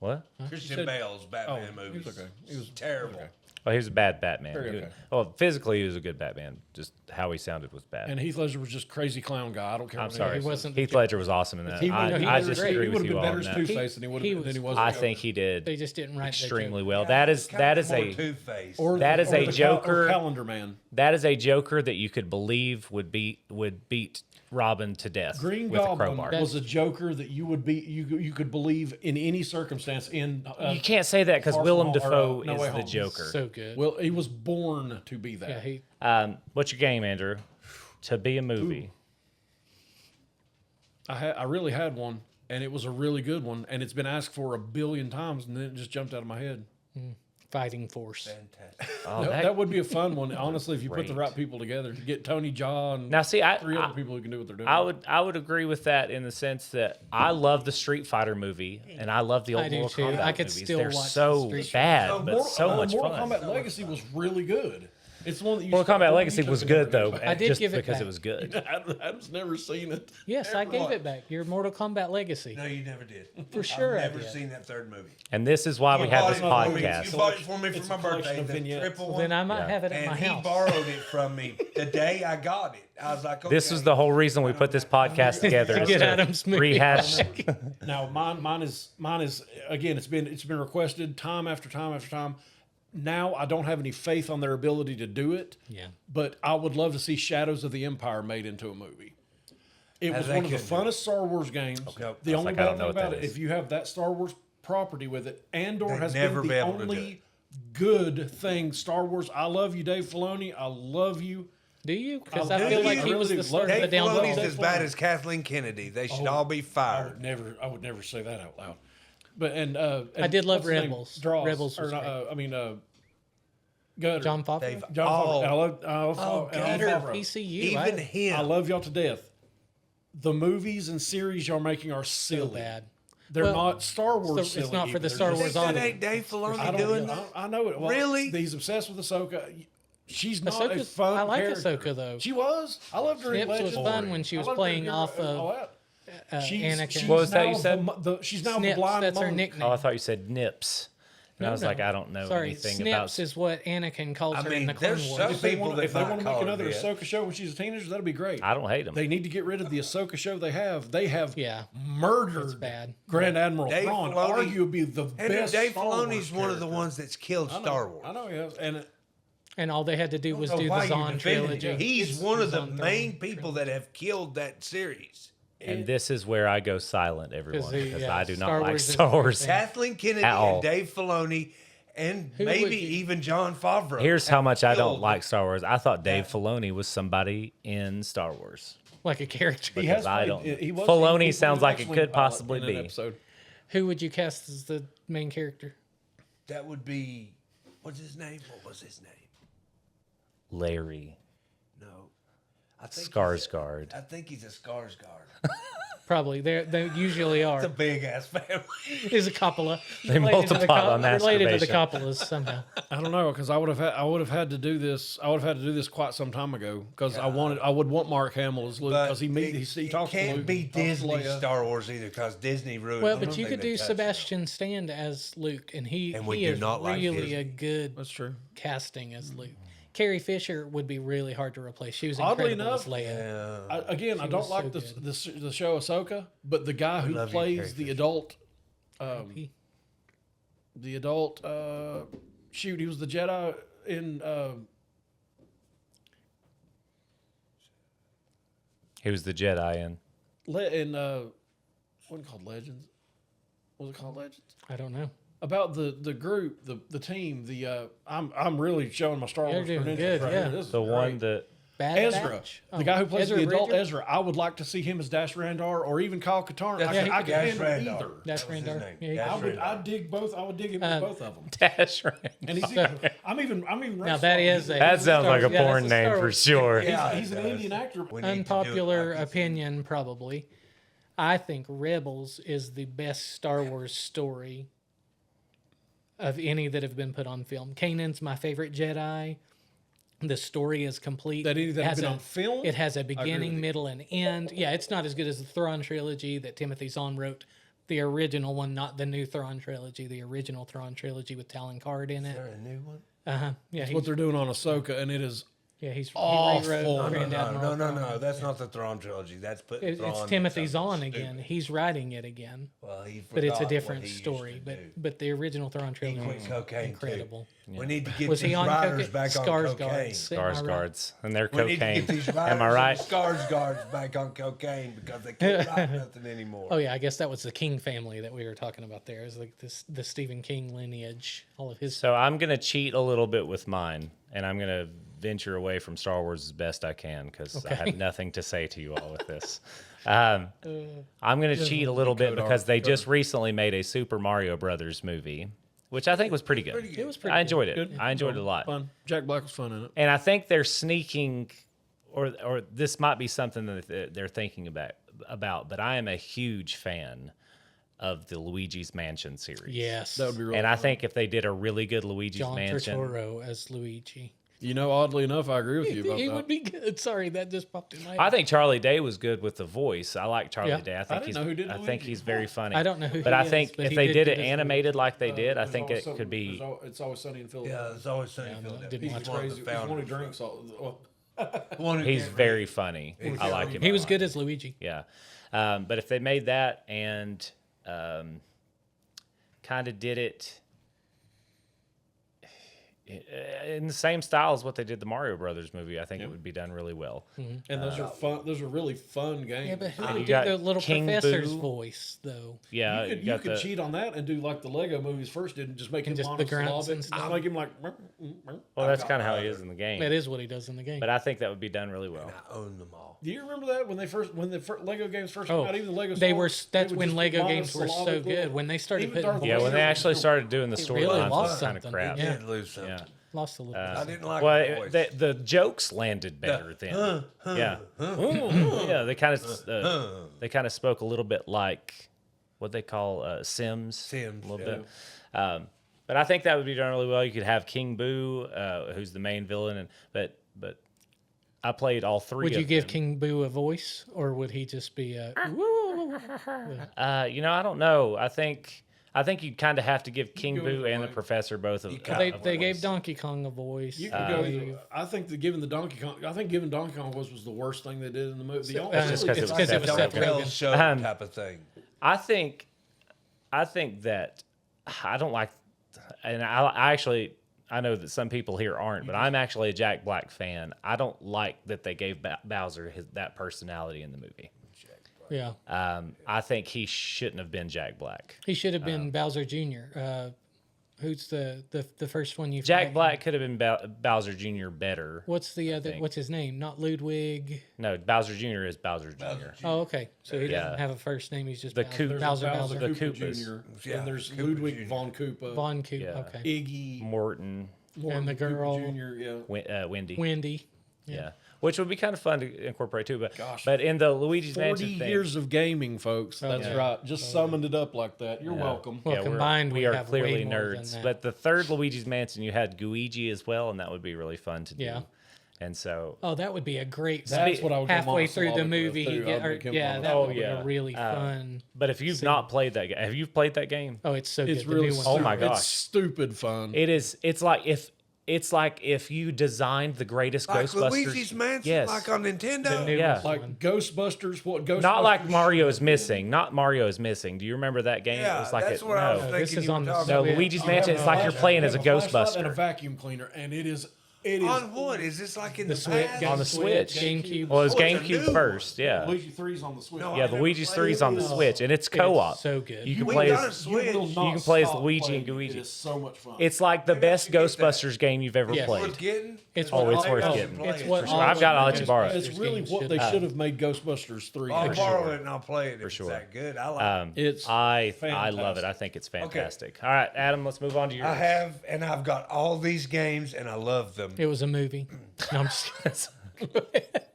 What? Christian Bale's Batman he movies. was okay. He was terrible. okay. Oh, he was a bad Batman. Very He was- okay. Well, physically he was a good Batman. Just how he sounded was bad. And Heath Ledger was just crazy clown guy. I don't care. I'm what sorry. anybody He wasn't Heath Ledger was awesome in that. He I would disagree he with would you have all been on better as that. Two-Face than he would he have than he was- was. I the think Joker. he did They just didn't write extremely the well. That is Two-Face. Or that is or a the Joker- or Calendar Man. that is a Joker that you could believe would beat Robin to death Green with a Goblin crowbar. was a Joker that you would be you could believe in any circumstance. You can't say that because Far From Willem Home, or, Dafoe No Way is the Home. Joker. So good. Well, he was born to be that. yeah, What's your game, Andrew? To be a movie. I really had one, and it was a really good one, and it's been asked for 1 billion times, and then it just jumped out of my head. Fighting Force. Oh, That would be a fun one, honestly, if you put the Great. right people together. Get Tony Jaa and Now, see, 3 other people who can do what they're doing. I would agree with that in the sense that I love the Street Fighter movie and I love the old I do Mortal too. Kombat I could movies. still They're watch so the Street bad, but so much Mortal fun. Kombat Legacy was really good. It's the one that you Mortal start- Kombat you Legacy took was it good never though, back. I did just give it because back. it was good. Adam's never seen it. Yes, I gave it back. Your Mortal Kombat Legacy. No, you never did. For sure I I've never did. seen that third movie. And this is why we You have bought this it for me. You podcast. bought it for me It's for a my collection birthday, of the vignettes. triple Well, one. then I might Yeah. have it at And my he house. borrowed it from me the day I got it. I was like, okay. This is the whole reason we put this podcast together. To is get to Adam's movie. rehash. Now mine is again. It's been requested time after time after time. Now I don't have any faith on their ability to do it. Yeah. But I would love to see Shadows of the Empire made into a movie. It was they one of the couldn't do funnest Star Wars games. Nope. The I was only like, I don't bad know thing what about that it, is. if you have that Star Wars property with it, Andor They'd has never been be the able to do only good thing Star Wars. I love you, Dave Filoni. I love you. Do you? Because I I feel do. like I he was really the do. start of the Dave downfall. Filoni's Dave as bad Filoni. as Kathleen Kennedy. They should Oh, all be I fired. would never say that out loud. But I did love what's his name? Rebels. Draws, Rebels or was not, great. Gutter. John Favreau. Dave- John Oh. Favreau. And I love Gutter, Favreau. PCU. Even him. I love y'all to death. The movies and series y'all making are so silly. bad. They're Well, not Star Wars it's silly. not for either. the They're Star just- Wars that audience. ain't Dave I Filoni don't doing know. that. I know it. Well, Really? He's obsessed with Ahsoka. She's not a Ahsoka's- fun I like character. Ahsoka, though. She was. I loved her in Snips was Legends. fun when she was playing off of Anakin. What was that you now said? She's now Snips, the blind that's her monk. nickname. Oh, I thought you said nips. And I was like, I don't know Sorry, anything Snips about. is what Anakin calls I her mean, in the Clone there's Wars. some If they people want that to might make call her another that. Ahsoka show when she's a teenager, that'd be great. I don't hate them. They need to get rid of the Ahsoka show they have. They have Yeah. murdered bad. Grand Admiral Dave Thrawn, Filoni- arguably the And best Dave Star Wars Filoni's one of the character. ones that's killed Star Wars. I know he has. And And all they had to do was I don't do know the why you Zahn defended trilogy. him. He's one of the Zahn main trilogy. people that have killed that series. And this is where I go silent, everyone, because I do Star not like Wars is Star Wars. Kathleen Kennedy At all. and Dave Filoni, and Who would maybe you- even Jon Favreau. Here's how much I don't killed- like Star Wars. I thought Dave Filoni was somebody in Star Wars. Like a character. He Because has I played- don't- he was- Filoni he was sounds like it actually could a pilot possibly in an be. episode. Who would you cast as the main character? That would be, what's his name? What was his name? Larry No. I think Skarsgård. I think he's a Skarsgård. Probably. They usually are. It's a big ass family. Is a Coppola. They multiply on Related to the masturbation. Coppolas somehow. I don't know because I would have had to do this. I would have had to do this quite some time ago because I would want Mark Hamill as Luke But because he talks to can't Luke. be talks to Disney Leia. Star Wars either because Disney ruined. Well, but everything you could they do touched. Sebastian Stan as Luke, and he we he do is not like really Disney. a good That's true. casting as Luke. Carrie Fisher would be really hard to replace. She was Oddly incredible enough, as Leia. I don't was like so the show Ahsoka, but the guy who love you, plays Carrie the Fisher. adult, He- he was the Jedi in. He was the Jedi in. What was it called? Legends. What was it called? Legends. I don't know. About the group, the team, I'm really showing my Star You're Wars doing credentials good, right yeah. here. This is The one great. that Bad Ezra, Batch? the guy who plays Ezra the adult Bridger? Ezra. I would like to see him as Dash Randar or even Kyle Katarn. I can Dash handle Randar. either. Dash That was his Randar. name. Yeah, he Dash could- I'd dig both. I would dig him with both of them. Dash ran. And I'm even. Now that is a That sounds like a yeah, that's porn a name Star for Wars. sure. Yeah. He's an it does. Indian actor. We need to do it Unpopular like this. opinion, probably. I think Rebels is the best Star Wars story of any that have been put on film. Kanan's my favorite Jedi. The story is complete. That any that have Has been a- on film? It has a with beginning, you. middle, and end. Yeah, it's not as good as the Thrawn trilogy that Timothy Zahn wrote. The original one, not the new Thrawn trilogy. The original Thrawn trilogy with Talon Card in Is it. there a new one? Yeah, That's what they're doing on Ahsoka, and it is. he awful. rewrote No, Grand Admiral Thrawn. No. That's not the Thrawn trilogy. That's putting Thrawn It's in Timothy something Zahn again. stupid. He's writing it again. Well, he But it's a forgot what different he used story. to But do. but the original Thrawn He trilogy quit is cocaine incredible. too. We need to get Was he these on riders cocaine? back on Skarsgård. cocaine. Am I right? Skarsgårds and their We need to cocaine. get these riders Am I right? and Skarsgårds back on cocaine because they can't write nothing anymore. Oh yeah, I guess that was the King family that we were talking about there. Is like the Stephen King lineage, all of his. So I'm gonna cheat a little bit with mine, and I'm gonna venture away from Star Wars as best I can because I have nothing to say to you all with this. I'm gonna cheat a little bit because they just recently made a Super Mario Brothers movie, which I think was pretty good. It was pretty I good. enjoyed it. Good. I enjoyed it a lot. Fun. Jack Black was fun in it. And I think they're sneaking, or this might be something that they're thinking about. But I am a huge fan of the Luigi's Mansion series. Yes, That would be really And I fun. think if they did a really good Luigi's John Mansion, Turturro as Luigi. You know, oddly enough, I agree with you about He that. would be good. Sorry, that just popped in my head. I think Charlie Day was good with the voice. I like Charlie Yeah. Day. I I think didn't he's. know who did I think Luigi. he's very funny. I don't know who but he I is, think but if he they did did good it as animated like they did, I There's think always it something- could be. It's always sunny in Philadelphia. Yeah, it's always sunny Yeah, in no, Philadelphia. didn't He's watch one of Crazy. the He's one who founders. drinks all. One who He's can't very funny. I like him. He a was lot. good as Luigi. Yeah, but if they made that and kind of did it in the same style as what they did the Mario Brothers movie, I think it would be done really well. And those are fun. Those are really fun games. Yeah, but who you would do got the little King professor's Boo. voice though? Yeah, you could, got you could the- cheat on that and do like the Lego movies first did, and just make him just the grunts monosyllabic. and stuff. Just make him like. Well, that's kind of how he is in the game. That is what he does in the game. But I think that would be done really well. I own them all. Do you remember that when the Lego games first Oh, came out? Even the Lego. they Star were. Wars, That's they would when just Lego games were so monosyllabic good. little- When they started even putting Darth Yeah, when Vader they was actually cool. started doing the It really storylines, lost it was kind of something, crap. didn't Did lose something. Yeah. Lost a little. I bit. didn't like Well, the voice. the jokes landed better then. Yeah, yeah. They kind of spoke a little bit like what they call Sims. Sims, a little yeah. bit. But I think that would be done really well. You could have King Boo, who's the main villain, and but I played all three. Would you of give them. King Boo a voice, or would he just be a? I don't know. I think you kind of have to give King go Boo either and the way. Professor both of them. They gave Donkey Kong a voice. You could go. I think that giving the Donkey Kong. I think giving Donkey Kong was the worst thing they did in the movie. The only just 'cause it it's was because it was Seth Seth Tell Rogen. show Um, type of thing. I think that I don't like, and I actually I know that some people here aren't, but I'm actually a Jack Black fan. I don't like that they gave Bowser that personality in the movie. Yeah. I think he shouldn't have been Jack Black. He should have been Bowser Jr. Who's the first one you Jack Black could have been Bowser Jr. better. What's the other? What's his name? Not Ludwig. No, Bowser Jr. is Bowser Jr. Oh, okay. So he Yeah. doesn't have a first name. He's just The Bowser. Coop- Bowser. Bowser The Koopa Koopas. Jr. Yeah, And there's Koopa Ludwig Jr. von Koopa. Von Coop. Yeah. Okay. Iggy. Morton, Morton the Koopa girl. Jr., yeah. Wendy. Wendy. Yeah. Which would be kind of fun to incorporate too. But Gosh. but in the Luigi's 40 Mansion thing, years of gaming, folks. That's yeah. right. Just summoned it up like that. You're welcome. Well, combined, we we are have clearly way more than nerds. that. But the third Luigi's Mansion, you had Luigi as well, and that would be really fun to do. Yeah. And so, Oh, that would be a great. That's what I would go halfway through the monosyllabic movie. with, He too. get, I'd or, make him yeah, that monosyllabic. would be a really fun. but if you've not played that game, have you played that game? Oh, it's so It's good. really the new one. Oh my stupid. gosh. It's stupid fun. It is. It's like if you designed the greatest Like Ghostbusters. Luigi's Mansion, Yes. like on Nintendo. The newest Yeah. like one. Ghostbusters. What Ghostbusters? Not like Mario is missing. Not Mario is missing. Do you remember that game? Yeah, it was like that's it, what I was no. thinking. This is you were on the talking No, about. Luigi's You Mansion. have It's a like you're flashlight- playing you as a have flashlight and a Ghostbuster vacuum cleaner, and it is On what? Is this like in the Switch, past? on the Switch. GameCube. Well, it was Oh, it's a GameCube new first. Yeah. Luigi 3's on the Switch. No, Yeah, I the never Luigi's played 3 is it. on the Switch, and it's co-op. so good. You can We play got a as Switch. You, will You not can play as stop Luigi playing. and Luigi. It is so much fun. It's like the Maybe I best should get that. Ghostbusters game you've ever Yes. played. Worth getting? It's Oh, what it's all- worth oh, getting. It's what sure. all I've got to of let the you borrow it. It's Ghostbusters really games what should they have. should have made Ghostbusters 3. I'll For borrow sure. it and I'll play it if sure. it's that good. I like it. It's I love it. fantastic. I think it's fantastic. All right, Adam, let's move on to yours. I have, and I've got all these games, and I love them. It was a movie. No, I'm just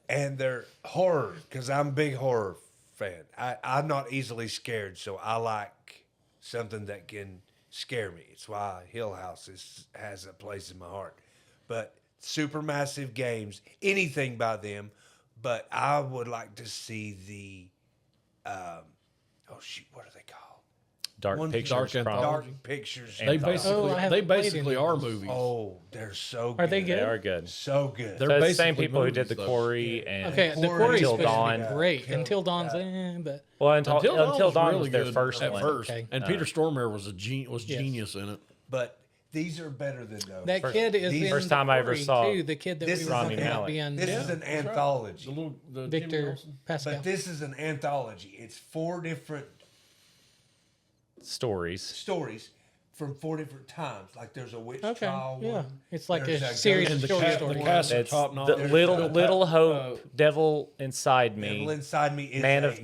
And they're horror, because I'm a big horror fan. I'm not easily scared, so I like something that can scare me. It's why Hill House has a place in my heart. But supermassive games, anything by them, but I would like to see the, what are they called? Dark One- Pictures. Dark Chronicles. Dark Pictures. They Anthology. basically I haven't they played basically any of are those. movies. Oh, they're so good. Are they They good? are good. So good. They're So it's the same basically people who did the movies, though. Quarry and okay. The Quarry Quarry's Until supposed to Dawn. be great. Yeah. Until Dawn's, but well, Until Dawn was their good first at one. first, Okay. and Peter Stormare was Yes. genius in it. But these are better than those. that kid is these- in First the time I ever Quarry, saw too. The kid that this we is were Rami talking about Malek. being This is an anthology. The Jimmy Victor Olsen. Pascal. But this is an anthology. It's 4 different Stories. stories from 4 different times. Like there's a witch Okay, trial yeah. one. It's like There's a series And of the short cat, stories. the cast are It's top notch. the There's little hope, devil inside me, Devil Inside Me is man a, of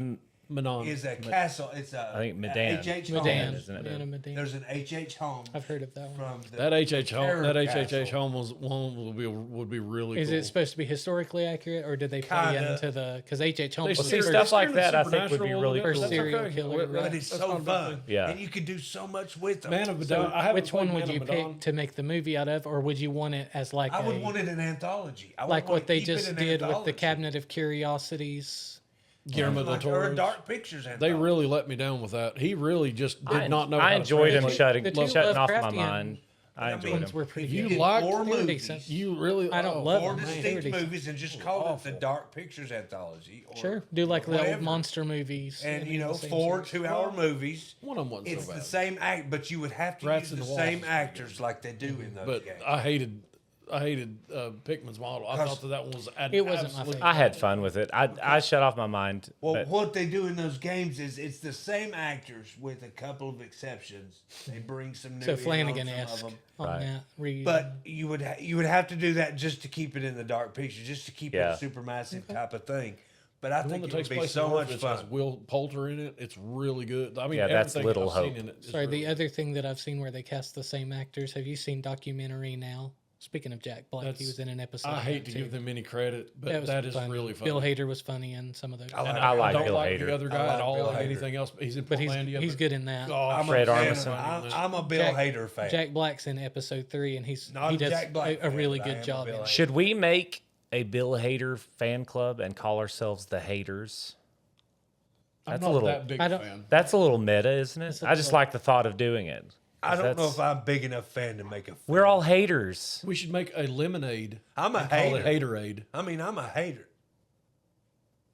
Manon. is a castle. It's a I think Medan. H.H. Medan. Holmes. isn't it? Man of Medan. There's an H.H. Holmes I've heard of that one. from the That HH home, Terror that HHH Castle. home would be really Is cool. it supposed to be historically accurate, or did they play Kinda. into the? Because H.H. Holmes They was see, the steer- stuff first, like steer that, the I think, would be supernatural really a little bit. cool. That's Serial okay. killer, Well, right? But it's that's so not a big fun. thing. Yeah. And you can do so much with them. Man of Medan. I haven't which one played would Man you of Medan. pick to make the movie out of, or would you want it as like I would a, want it an anthology. I would like want what they to keep it just an did with the anthology. Cabinet of Curiosities? Guillermo del Or a Toro. Dark Pictures They anthology. really let me down with that. He really just did not know. I how to enjoyed him translate. shutting The two off my Lovecraftian mind. I enjoyed ones him. were pretty You good. liked four They were movies. decent. You really. I don't oh, love Four them. distinct They're movies and just call it the Dark Pictures anthology. Or Sure, do like the whatever. old monster movies. And in you know, the same 4 series. 2-hour movies. One of them wasn't It's so the bad. same act, but you would have to Rats use in the the same Walls. actors like they do in those But games. I hated Pickman's model. I thought that was It wasn't my absolute- favorite. I had fun with it. I shut off my mind. Well, but what they do in those games is it's the same actors with a couple of exceptions. They bring some new So in on Flanagan-esque some of them. on Right. that. Read. But you would have to do that just to keep it in the Dark Picture, just to keep Yeah. it a supermassive type of thing. But I The one think that it would takes be place so in much Orphanage fun. has Will Poulter in it. It's really good. I mean, Yeah, that's everything Little I've Hope. seen in it is Sorry, really the other thing that I've seen where they cast the same actors. Have you seen Documentary Now? Speaking of Jack Black, he That's- was in an episode. I of hate that to too. give them any credit, but That was that is fun. really funny. Bill Hader was funny in some of those. I like- I like don't Bill like Hader. the other I guy like at all. Bill Or Hader. anything else, but he's in but Portlandia. he's good in that. Gosh, I'm Fred a fan Armisen. of- I'm a Bill Jack- Hader fan. Jack Black's in episode 3, and Not he a does Jack Black a fan, really but I am good a job. Bill In it. Hader. should we make a Bill Hader fan club and call ourselves the Haters? I'm That's not a little. that big I don't- fan. That's a little meta, isn't it? a I just little- like the thought of doing it. I don't know That's- if I'm a big enough fan to make a. We're all haters. We should make a lemonade. I'm a and call it hater. Haterade. I mean, I'm a hater.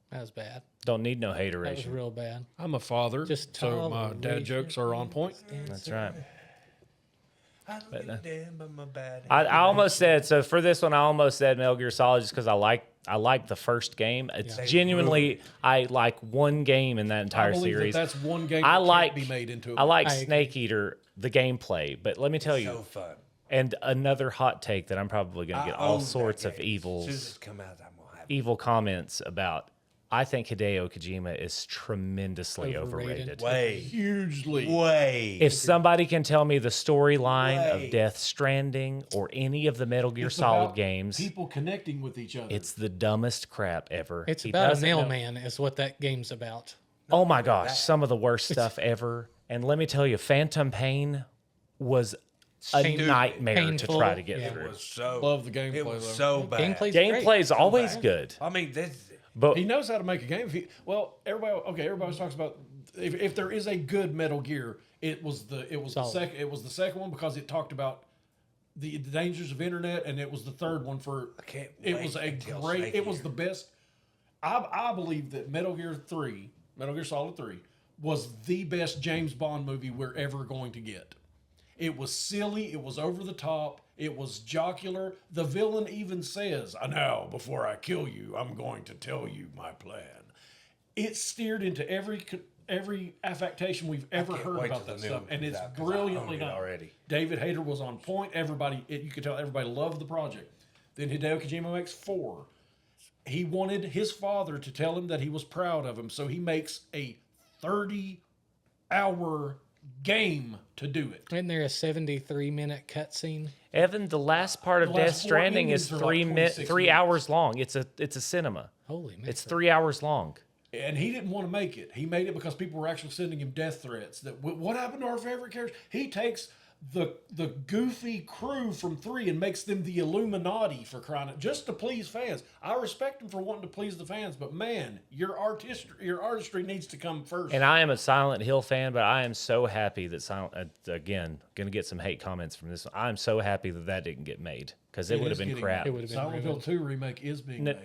That was bad. Don't need no That was hateration. real bad. I'm a father, Just so my tolerate dad jokes are on point. That's right. I don't give a damn about my bad. I almost said, so for this one, I almost said Metal Gear Solid just because I like the first game. It's genuinely, I like one game in that entire I believe series. that's one game I that like, can't be made into a I like I agree. Snake Eater, the gameplay, but let me tell you, So fun. and another hot take that I'm probably going to get all own that sorts of game. As soon as it come out, I'm gonna have it. evil comments about. I think Hideo Kojima is tremendously overrated. Way. hugely. Way. If somebody can tell me the storyline Way. of Death Stranding or any of the Metal Gear It's Solid about games, people connecting with each other. it's the dumbest crap ever. It's He about a doesn't know- mailman, is what that game's about. Oh my gosh, some of the worst stuff ever. And let me tell you, Phantom Pain was a Pain- nightmare to painful, try to get yeah. through. It was so. Love the gameplay, It was though. so bad. Gameplay's Gameplay's great. always good, I mean, this. but He knows how to make a game. Everybody always talks about if there is a good Metal Gear, it was the second one because it talked about the dangers of internet, and it was the third one for. can't It wait was a until great. Snake It was Eater. the best. I believe that Metal Gear Solid 3, was the best James Bond movie we're ever going to get. It was silly. It was over the top. It was jocular. The villain even says, "Now, before I kill you, I'm going to tell you my plan." It steered into every affectation we've ever can't heard wait about till that the new stuff, one and comes it's out, 'cause I brilliantly own it done. already. David Hayter was on point. You could tell everybody loved the project. Then Hideo Kojima makes 4. He wanted his father to tell him that he was proud of him, so he makes a 30-hour game to do it. Isn't there a 73-minute cutscene? Evan, the last part of The last Death 4 Stranding is endings are like 26 3 minutes. hours long. It's a cinema. Holy man. It's 3 hours long. And he didn't want to make it. He made it because people were actually sending him death threats. That what happened to our favorite characters? He takes the goofy crew from 3 and makes them the Illuminati, for crying out, just to please fans. I respect him for wanting to please the fans, but man, your artistry needs to come first. And I am a Silent Hill fan, but I am so happy that again, going to get some hate comments from this. I'm so happy that didn't get made because it would have been crap. It would have been Silent Hill 2 remake is being made.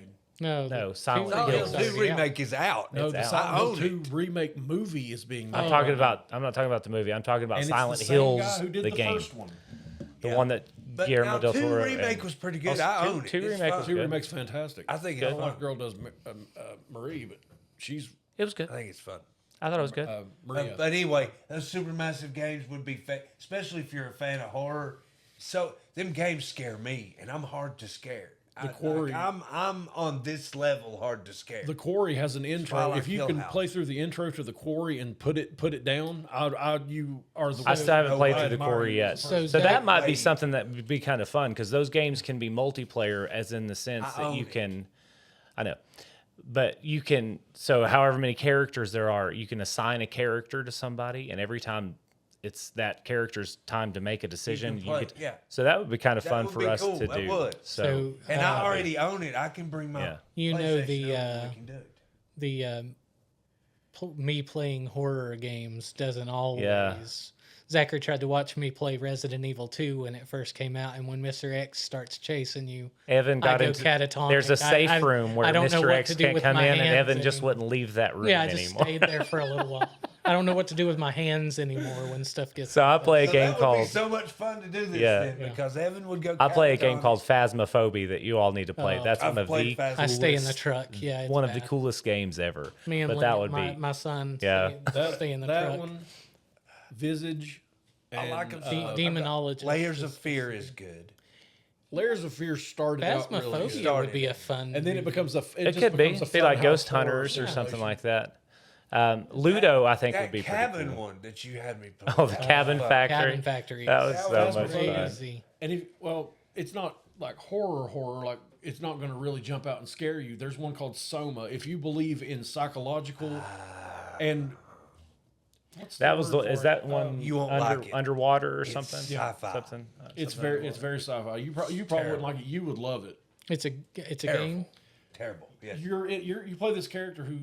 No, Silent Silent Hill Hill Hill's 2 already out. remake is out. No, It's the out. Silent I Hill own 2 it. remake movie is being made. I'm not talking about the movie. I'm talking about And Silent it's the same Hills, guy who did the the game, first one. the one that But Guillermo now del 2 Toro. remake and- was pretty good. Oh, I two- own it. two It's remake fun. was 2 good. remake's fantastic. I think the it's one fun. girl does Marie, but she's It was good. I think it's fun. I thought it was good. Maria. But anyway, those supermassive games would be, especially if you're a fan of horror. So them games scare me, and I'm hard to scare. Quarry- I'm on this level hard to scare. The Quarry has an intro. I like If you Hill can House. play through the intro to the Quarry and put it down, you are the. I still haven't played I through the admire Quarry you yet. as a So, person. So that might be Wait. something that would be kind of fun because those games can be multiplayer, as in the sense I that own you it. can. I know. But you can, so however many characters there are, you can assign a character to somebody, and every time it's that character's time to make a decision, play, get, yeah. so that would be kind of That fun would for be us cool. to That do. would. So, And I already own it. I can bring my Yeah. You know PlayStation the, over and we can do it. Me playing horror games doesn't always. Yeah. Zachary tried to watch me play Resident Evil 2 when it first came out, and when Mr. X starts chasing you, Evan I got go into. catatonic. There's a safe I- room where I don't know Mr. what X to do can't with come my in, and hands Evan just anymore. wouldn't leave that room Yeah, I just anymore. stayed there for a little while. I don't know what to do with my hands anymore when stuff gets. So I play a So game that would be called. so much fun to do this Yeah. then, because Evan would go. I play a game catatonic. called Phasmophobia that you all need to play. Oh. That's I've one of played the Phasmophobia. I stay in the coolest- truck. Yeah, it's one of the bad. coolest games ever. Me and but Lynn, that would my, be my son. Yeah. stay in the that truck. one, Visage. I like and, them. Demonologist. Layers of Fear is good. Layers of Fear started out really good. Phasmophobia would be a fun. And then it becomes a. It just could be. becomes a It'd be like funhouse Ghost horror Hunters or situation. something like that. Ludo, I think, would That be pretty cabin cool. one that you had me play. Oh, the Cabin Factory. Cabin Factory. That was so was much fun. crazy. And it's not like horror. Like it's not going to really jump out and scare you. There's one called Soma. If you believe in psychological, and what's the That was the. word Is for that it? one You won't under like it. underwater or It's something? sci-fi. Something. It's very sci-fi. You probably wouldn't like it. You would love it. It's a Terrible. game. Terrible. Yes. You play this character who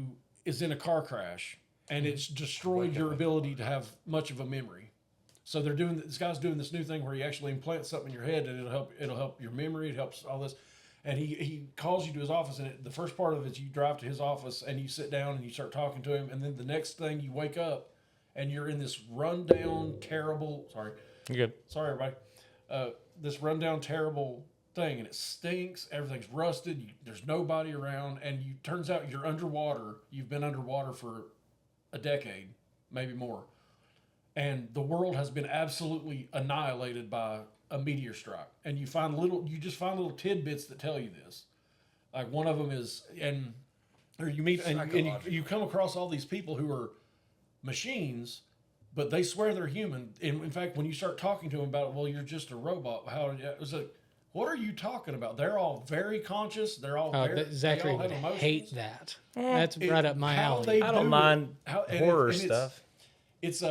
is in a car crash, and it's destroyed your ability to have much of a memory. So this guy's doing this new thing where he actually implants something in your head, and it'll help your memory. It helps all this. And he calls you to his office, and the first part of it is you drive to his office, and you sit down and you start talking to him, and then the next thing you wake up, and you're in this rundown, terrible, You're good. Sorry, everybody. This rundown, terrible thing, and it stinks. Everything's rusted. There's nobody around, and turns out you're underwater. You've been underwater for a decade, maybe more, and the world has been absolutely annihilated by a meteor strike. And you just find little tidbits that tell you this. Like one of them is, or you meet and you come across all these people who are machines, but they swear they're human. And in fact, when you start talking to them about, well, you're just a robot. It was like, what are you talking about? They're all very conscious. They're all Zachary they all have would emotions. hate that. That's right up my alley. I don't mind horror stuff. It's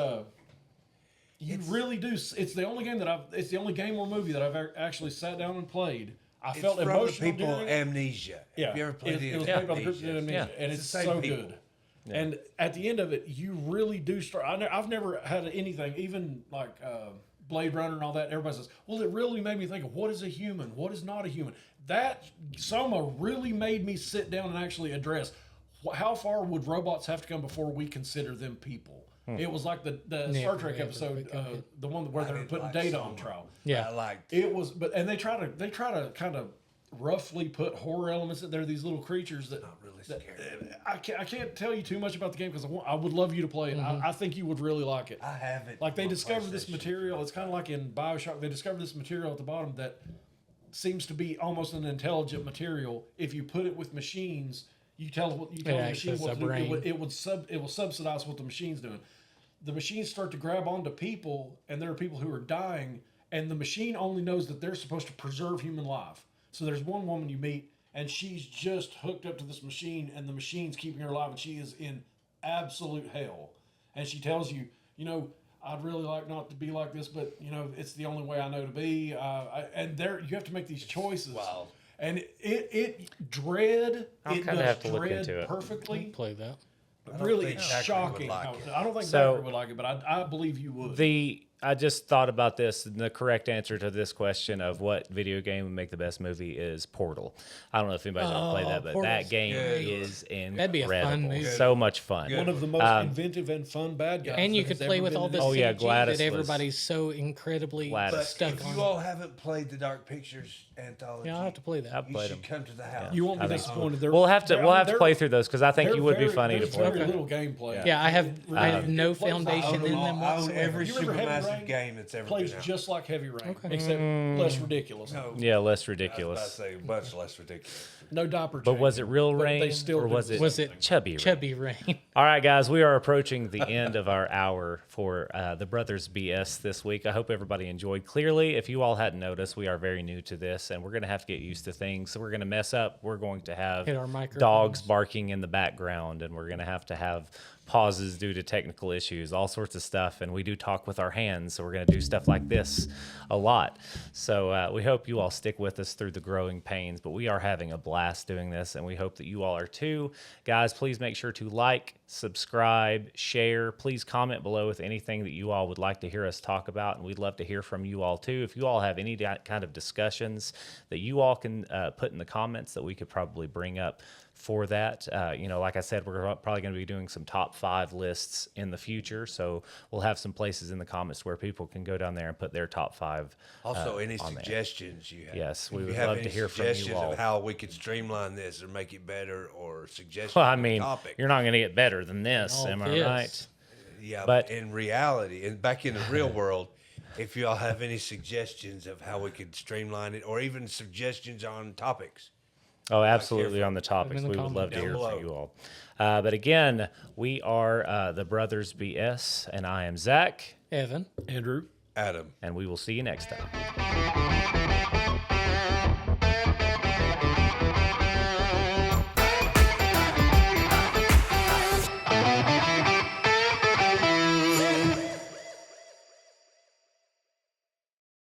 you really do. It's the only game it's the only game or movie that I've actually sat down and played. I felt from emotional. the people Amnesia. Yeah, Have you ever played it was made by the group Amnesia? Amnesia, and it's the same so people. good. Yeah. And at the end of it, you really do start. I've never had anything, even like Blade Runner and all that. Everybody says, "Well, it really made me think of what is a human, what is not a human." That Soma really made me sit down and actually address how far would robots have to come before we consider them people. It was like the Star Trek episode, the one where they're putting Data on trial. Yeah, I liked it was, and they try to kind of roughly put horror elements in there. These little creatures that not really scary. I can't tell you too much about the game because I would love you to play it. I think you would really like it. I have it. Like they on discovered this PlayStation. material. It's kind of like in BioShock. They discovered this material at the bottom that seems to be almost an intelligent material. If you put it with machines, you tell the machine what to do. It will subsidize what the machine's doing. The machines start to grab onto people, and there are people who are dying, and the machine only knows that they're supposed to preserve human life. So there's one woman you meet, and she's just hooked up to this machine, and the machine's keeping her alive, and she is in absolute hell. And she tells you, I'd really like not to be like this, but it's the only way I know to be. And there, you have to make these choices. Wow. And it dread. I'll it kinda does have to look dread into it. perfectly. play that. Really, think it's Zachary shocking. would like it. I don't think So- Zachary would like it, but I believe you would. I just thought about this. And the correct answer to this question of what video game would make the best movie is Portal. I don't know if anybody's ever played that, but Portal's that game good. is incredible. That'd be a fun movie. So much fun. One of the most inventive and fun bad guys. And you that could has play ever with been all in the this- yeah, CG Gladys that was- everybody's so incredibly Gladys. But stuck if on. you all haven't played the Dark Pictures anthology, Yeah, I'll have to play that. I've you played should them. come to the house. You won't be disappointed. We'll have to play through those because I think you would be funny to There's play. very little gameplay. Yeah, I have no It plays foundation in them I own whatsoever. every You remember Heavy supermassive Rain? game that's ever Plays been out. just like Heavy Rain, except less ridiculous. No, Yeah, less I was ridiculous. about to say much less ridiculous. No diaper. But was it real But rain they still or do was the it same Was it chubby rain? Chubby Rain? All right, guys, we are approaching the end of our hour for the Brothers BS this week. I hope everybody enjoyed. Clearly, if you all hadn't noticed, we are very new to this, and we're going to have to get used to things. So we're going to mess up. We're going to have Hit our microphones. dogs barking in the background, and we're going to have pauses due to technical issues, all sorts of stuff. And we do talk with our hands, so we're going to do stuff like this a lot. So we hope you all stick with us through the growing pains, but we are having a blast doing this, and we hope that you all are too. Guys, please make sure to like, subscribe, share. Please comment below with anything that you all would like to hear us talk about, and we'd love to hear from you all too. If you all have any kind of discussions that you all can put in the comments that we could probably bring up for that. Like I said, we're probably going to be doing some top 5 lists in the future. So we'll have some places in the comments where people can go down there and put their top 5. Also, any on there. suggestions you have. Yes, we If would you have love any to hear from you suggestions all. of how we could streamline this or make it better, or suggestions Well, I of a mean, topic. you're not going to get better than this, Oh, am I this. right? Yeah, but- but in reality, and back in the real world, if you all have any suggestions of how we could streamline it, or even suggestions on topics. Oh, absolutely on the topics. in the We would love to comments hear down from below. you all. But again, we are the Brothers BS, and I am Zach, Evan. Andrew. Adam. and we will see you next time.